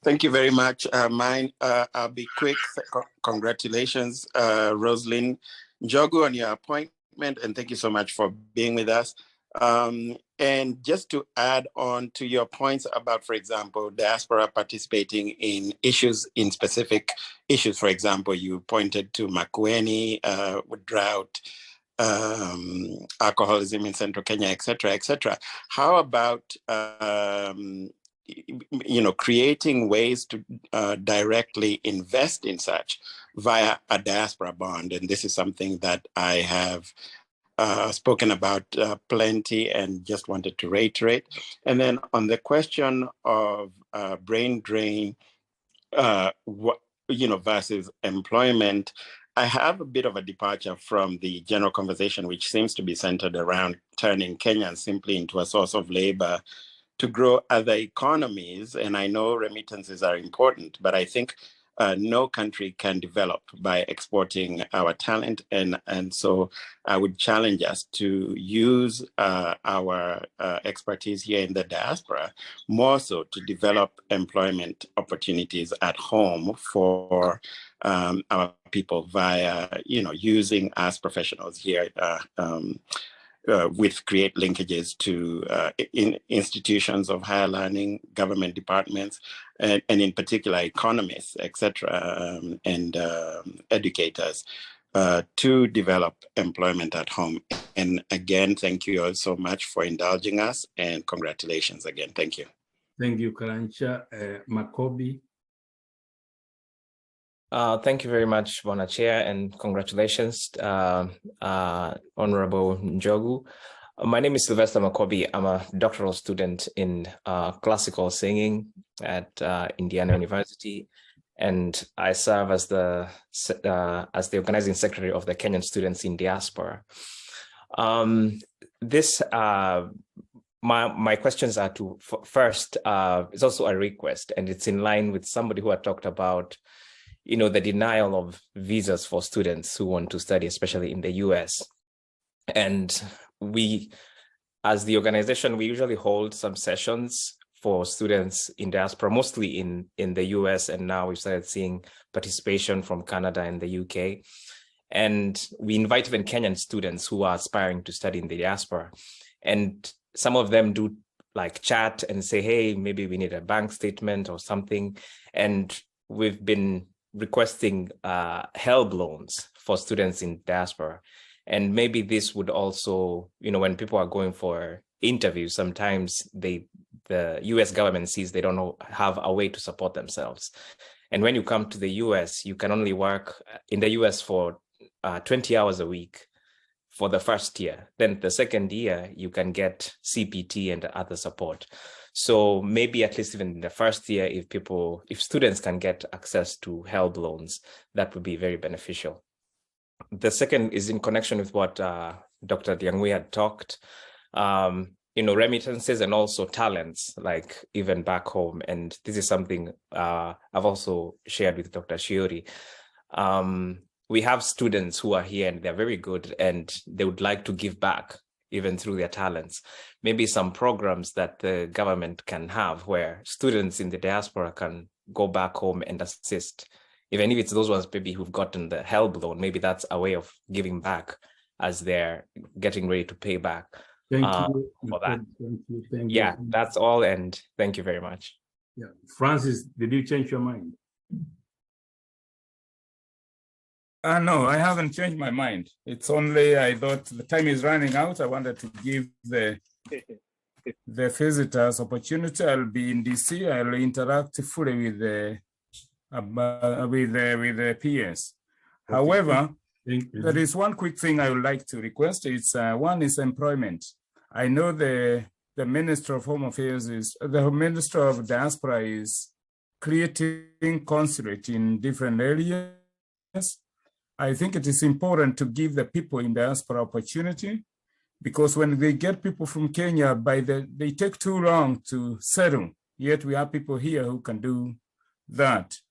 Thank you very much. I'll be quick. Congratulations, Roseline Njogu, on your appointment, and thank you so much for being with us. And just to add on to your points about, for example, diaspora participating in specific issues. For example, you pointed to Makueni with drought, alcoholism in Central Kenya, etc., etc. How about creating ways to directly invest in such via a diaspora bond. And this is something that I have spoken about plenty and just wanted to reiterate. And then on the question of brain drain, versus employment, I have a bit of a departure from the general conversation, which seems to be centered around turning Kenyans simply into a source of labor to grow other economies. And I know remittances are important, but I think no country can develop by exporting our talent. And so I would challenge us to use our expertise here in the diaspora more so to develop employment opportunities at home for our people via, using us professionals here with create linkages to institutions of higher learning, government departments, and in particular economists, etc., and educators to develop employment at home. And again, thank you all so much for indulging us, and congratulations again. Thank you. Thank you, Kalancha. Makobi. Thank you very much, Bona Chair, and congratulations, Honorable Njogu. My name is Sylvester Makobi. I'm a doctoral student in classical singing at Indiana University, and I serve as the organizing secretary of the Kenyan Students in Diaspora. My questions are to, first, it's also a request, and it's in line with somebody who had talked about the denial of visas for students who want to study, especially in the US. And we, as the organization, we usually hold some sessions for students in diaspora, mostly in the US, and now we've started seeing participation from Canada and the UK. And we invite even Kenyan students who are aspiring to study in the diaspora. And some of them do like chat and say, hey, maybe we need a bank statement or something. And we've been requesting HELB loans for students in diaspora. And maybe this would also, when people are going for interviews, sometimes the US government sees they don't have a way to support themselves. And when you come to the US, you can only work in the US for 20 hours a week for the first year. Then the second year, you can get CPT and other support. So maybe at least even in the first year, if students can get access to HELB loans, that would be very beneficial. The second is in connection with what Dr. Diangui had talked, remittances and also talents, like even back home. And this is something I've also shared with Dr. Shiori. We have students who are here and they're very good and they would like to give back even through their talents. Maybe some programs that the government can have where students in the diaspora can go back home and assist. Even if it's those ones maybe who've gotten the HELB loan, maybe that's a way of giving back as they're getting ready to pay back. Thank you for that. Thank yeah, you. that's all, and thank you very much. Yeah, Francis, did you change your mind? No, I haven't changed my mind. It's only I thought the time is running out. I wanted to give the visitors opportunity. I'll be in DC. I'll interact fully with the PS. Okay. However, there is one quick thing I would like to request. It's one is employment. I know the Minister of Home Affairs the Minister of Diaspora is creating consulate in different areas. I think it is important to give the people in diaspora opportunity, because when they get people from Kenya, they take too long to settle. Yet we have people here who can do that.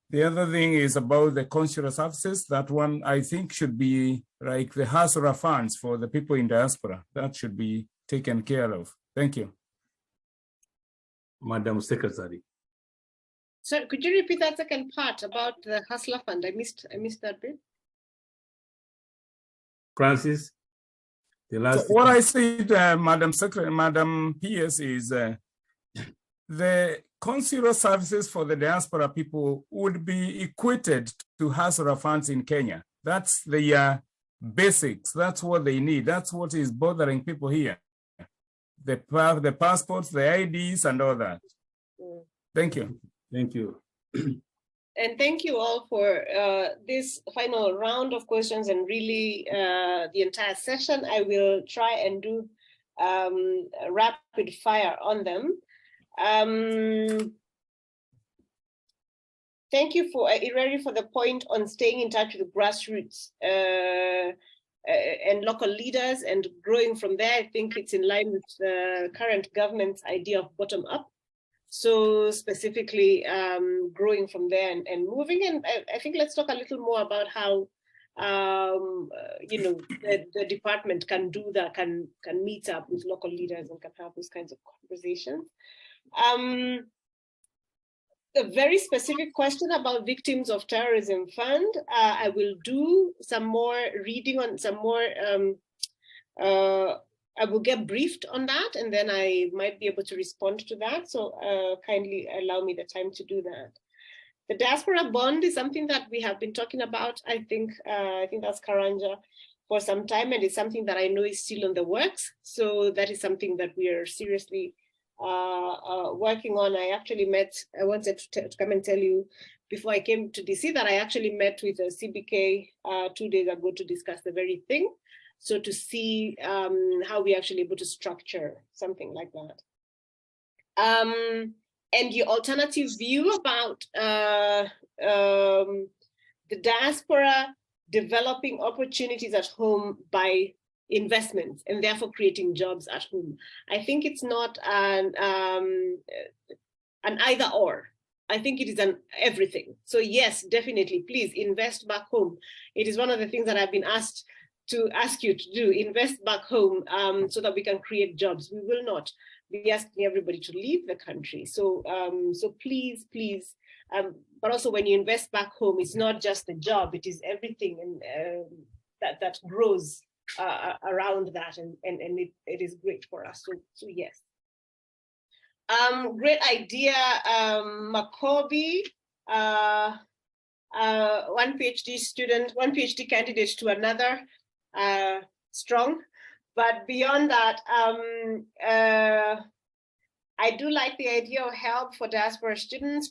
The other thing is about the consular services. That one I think should be like the HASRA funds for the people in diaspora. That should be taken care of. Thank you. Madam Secretary. So could you repeat that second part about the Hustler Fund? I missed that bit. Francis, the last. So what I said, Madam Secretary, Madam PS, is the consular services for the diaspora people would be equated to HASRA funds in Kenya. That's the basics. That's what they need. That's what is bothering people here. The passports, the IDs, and all that. Thank you. Thank you. And thank you all for this final round of questions and really the entire session. I will try and do a rapid fire on them. Thank you for Ireri for the point on staying in touch with the grassroots and local leaders and growing from there. I think it's in line with the current government's idea of bottom up. So specifically growing from there and moving. And I think let's talk a little more about how the department can do that, can meet up with local leaders and can have those kinds of conversations. A very specific question about Victims of Terrorism Fund. I will do some more reading on some more, I will get briefed on that and then I might be able to respond to that. So kindly allow me the time to do that. The diaspora bond is something that we have been talking about, I think that's Karanja, for some time, and it's something that I know is still in the works. So that is something that we are seriously working on. I wanted to come and tell you before I came to DC that I actually met with a CBK 2 days ago to discuss the very thing. So to see how we're actually able to structure something like that. And your alternative view about the diaspora developing opportunities at home by investments and therefore creating jobs at home. I think it's not an either or. I think it is an everything. So yes, definitely, please invest back home. It is one of the things that I've been asked to ask you to do, invest back home so that we can create jobs. We will not be asking everybody to leave the country. So, so please, but also when you invest back home, it's not just the job, it is everything and that grows around that, and it is great for us. So yes. Great idea, Makobi. One PhD student, one PhD candidate to another, strong. But beyond that, I do like the idea of help for diaspora students.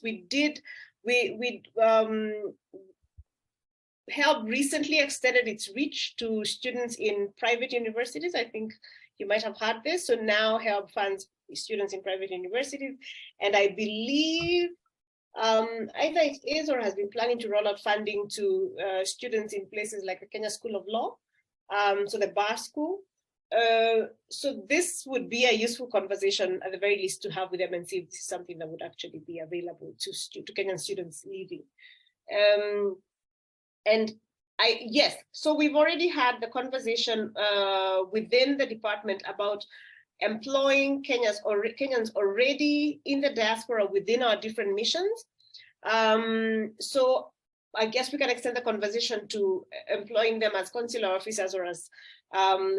Help recently extended its reach to students in private universities. I think you might have heard this. So now help funds students in private universities. And I believe either it is or has been planning to roll out funding to students in places like the Kenya School of Law, so the bar school. So this would be a useful conversation at the very least to have with them and see if this is something that would actually be available to Kenyan students leaving. And yes, so we've already had the conversation within the department about employing Kenyans already in the diaspora within our different missions. So I guess we can extend the conversation to employing them as consular officers or as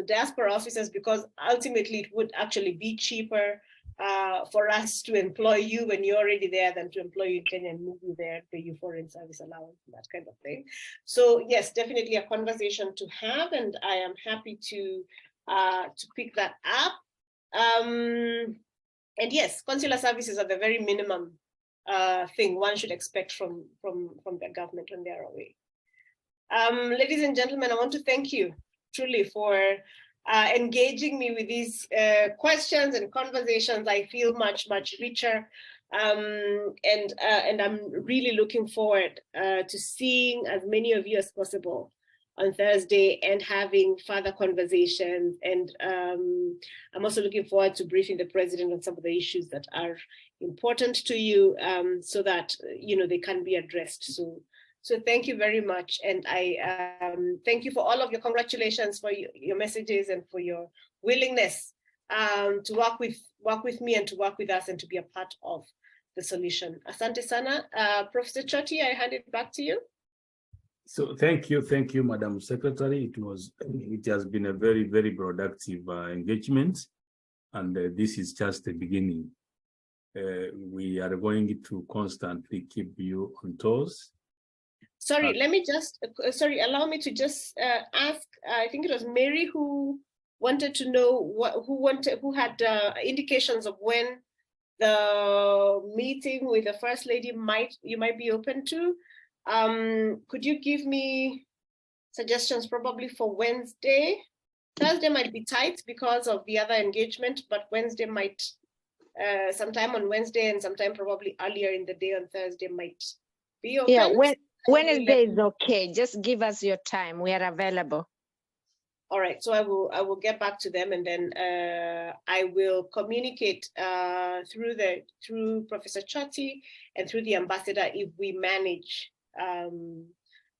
diaspora officers, because ultimately it would actually be cheaper for us to employ you when you're already there than to employ you in Kenya and move you there, pay you foreign service allowance, that kind of thing. So yes, definitely a conversation to have, and I am happy to pick that up. And yes, consular services are the very minimum thing one should expect from the government when they're away. Ladies and gentlemen, I want to thank you truly for engaging me with these questions and conversations. I feel much richer, and I'm really looking forward to seeing as many of you as possible on Thursday and having further conversations. And I'm also looking forward to briefing the president on some of the issues that are important to you, so that they can be addressed. So thank you very much, and I thank you for all of your congratulations, for your messages, and for your willingness to work with me and to work with us and to be a part of the solution. Asante sana. Professor Choti, I hand it back to you. So thank you, Madam Secretary. It has been a very productive engagement, and this is just the beginning. We are going to constantly keep you on toes. Sorry, let me just, allow me to just ask, I think it was Mary who wanted to know who had indications of when the meeting with the First Lady you might be open to. Could you give me suggestions probably for Wednesday? Thursday might be tight because of the other engagement, but Wednesday might, sometime on Wednesday and sometime probably earlier in the day on Thursday might be open. Yeah, Wednesday is okay. Just give us your time. We are available. All right, so I will get back to them, and then I will communicate through Professor Choti and through the ambassador if we manage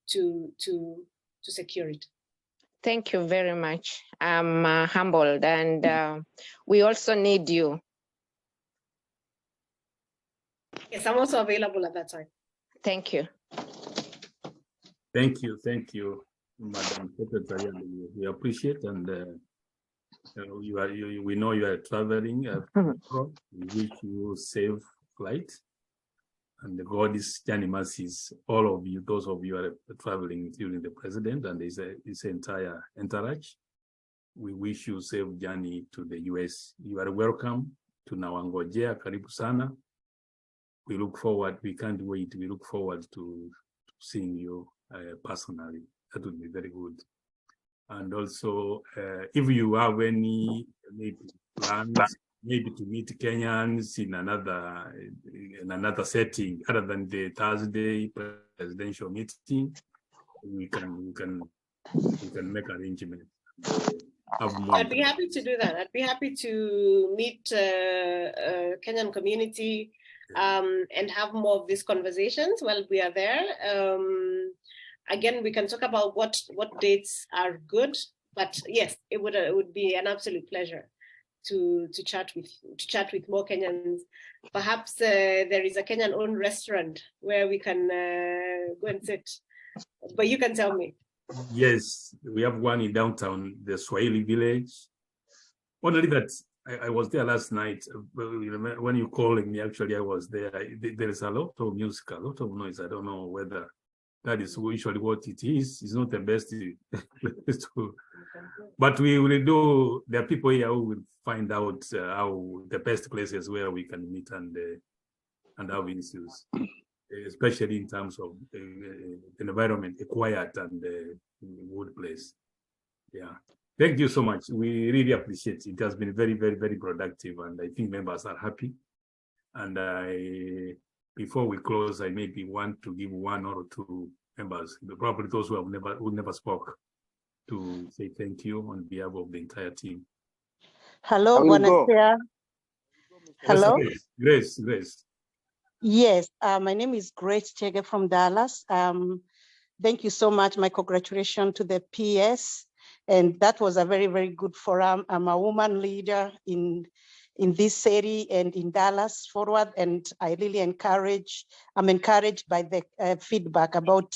to secure it. Thank you very much. I'm humbled, and we also need you. Yes, I'm also available at that time. Thank you. Thank you, Madam Secretary. We appreciate, and we know you are traveling. We wish you safe flight, and God's journey mercies all of you, those of you who are traveling, including the president and his entire entourage. We wish you safe journey to the US. You are welcome to Nawangojea. Karibu sana. We look forward. We can't wait. We look forward to seeing you personally. That would be very good. And also, if you have any maybe plans, maybe to meet Kenyans in another setting other than the Thursday presidential meeting, we can make arrangements. I'd be happy to do that. I'd be happy to meet Kenyan community and have more of these conversations while we are there. Again, we can talk about what dates are good, but yes, it would be an absolute pleasure to chat with more Kenyans. Perhaps there is a Kenyan-owned restaurant where we can go and sit, but you can tell me. Yes, we have one in downtown, the Swahili village. Only that I was there last night. When you called me, actually, I was there. There is a lot of music, a lot of noise. I don't know whether that is usually what it is. It's not the best place to, but we will do. There are people here who will find out how the best places where we can meet and have issues, especially in terms of environment, a quiet and wood place. Yeah. Thank you so much. We really appreciate it. It has been very, very, very productive, and I think members are happy. And before we close, I maybe want to give one or two members, probably those who never spoke, to say thank you on behalf of the entire team. Hello, Bonacea. Hello. Grace. Yes, my name is Grace Chege from Dallas. Thank you so much. My congratulations to the PS. And that was a very, very good forum. I'm a woman leader in this city and in Dallas forward. And I really I'm encouraged by the feedback about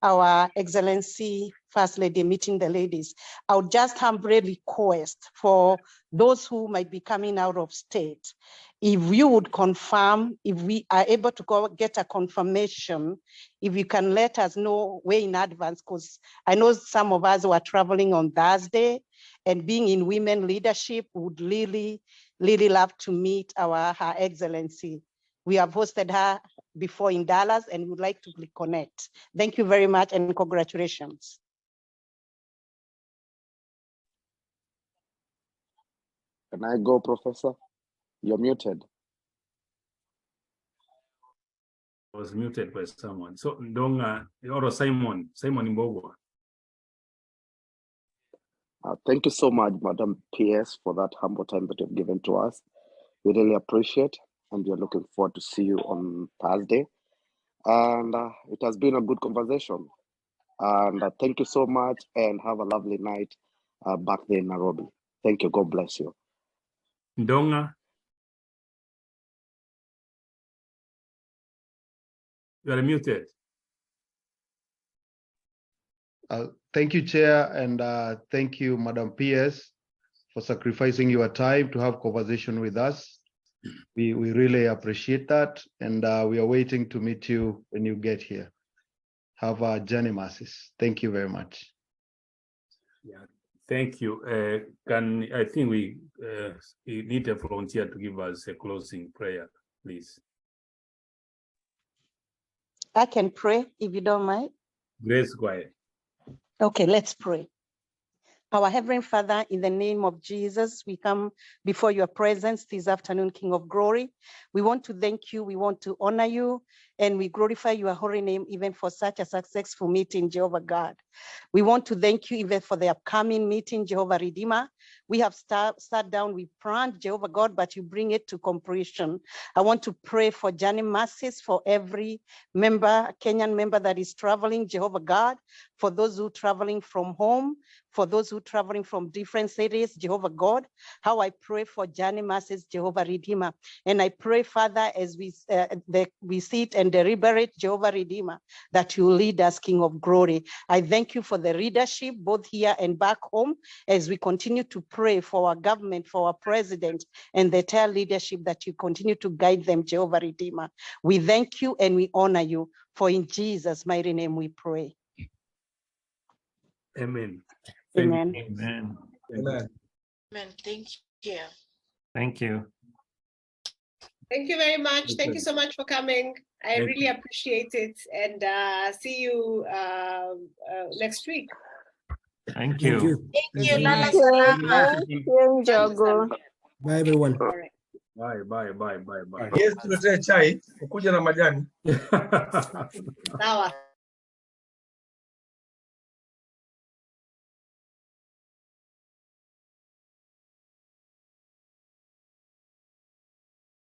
our Excellency First Lady meeting the ladies. I would just humbly request for those who might be coming out of state, if you would confirm, if we are able to go get a confirmation, if you can let us know way in advance, because I know some of us who are traveling on Thursday, and being in women leadership would really love to meet Her Excellency. We have hosted her before in Dallas and would like to reconnect. Thank you very much and congratulations. Can I go, Professor? You're muted. I was muted by someone. So Ndonga, or Simon Mbogo. Thank you so much, Madam PS, for that humble time that you've given to us. We really appreciate, and we're looking forward to see you on Thursday. And it has been a good conversation. And thank you so much, and have a lovely night back there in Nairobi. Thank you. God bless you. Ndonga. You are muted. Thank you, Chair, and thank you, Madam PS, for sacrificing your time to have conversation with us. We really appreciate that, and we are waiting to meet you when you get here. Have a journey masses. Thank you very much. Yeah. Thank you. I think we need a volunteer to give us a closing prayer, please. I can pray if you don't mind. Grace, go ahead. Okay, let's pray. Our Heavenly Father, in the name of Jesus, we come before your presence this afternoon, King of Glory. We want to thank you, we want to honor you, and we glorify your holy name even for such a successful meeting, Jehovah God. We want to thank you even for the upcoming meeting, Jehovah Redeemer. We have sat down, we planned, Jehovah God, but you bring it to completion. I want to pray for journey mercies for every member, Kenyan member that is traveling, Jehovah God, for those who are traveling from home, for those who are traveling from different cities, Jehovah God, how I pray for journey mercies, Jehovah Redeemer. And I pray, Father, as we sit and deliberate, Jehovah Redeemer, that you lead us, King of Glory. I thank you for the leadership, both here and back home, as we continue to pray for our government, for our president, and the entire leadership, that you continue to guide them, Jehovah Redeemer. We thank you and we honor you, for in Jesus' mighty name we pray. Amen. Amen. Amen. Amen. Amen. Thank you. Thank you. Thank you very much. Thank you so much for coming. I really appreciate it. And see you next week. Thank you. Thank you, Lala Thank Salama. you, Njogu. Bye everyone. All right. Bye. Yes, tuletea chai, ukuja na majani. Sawa.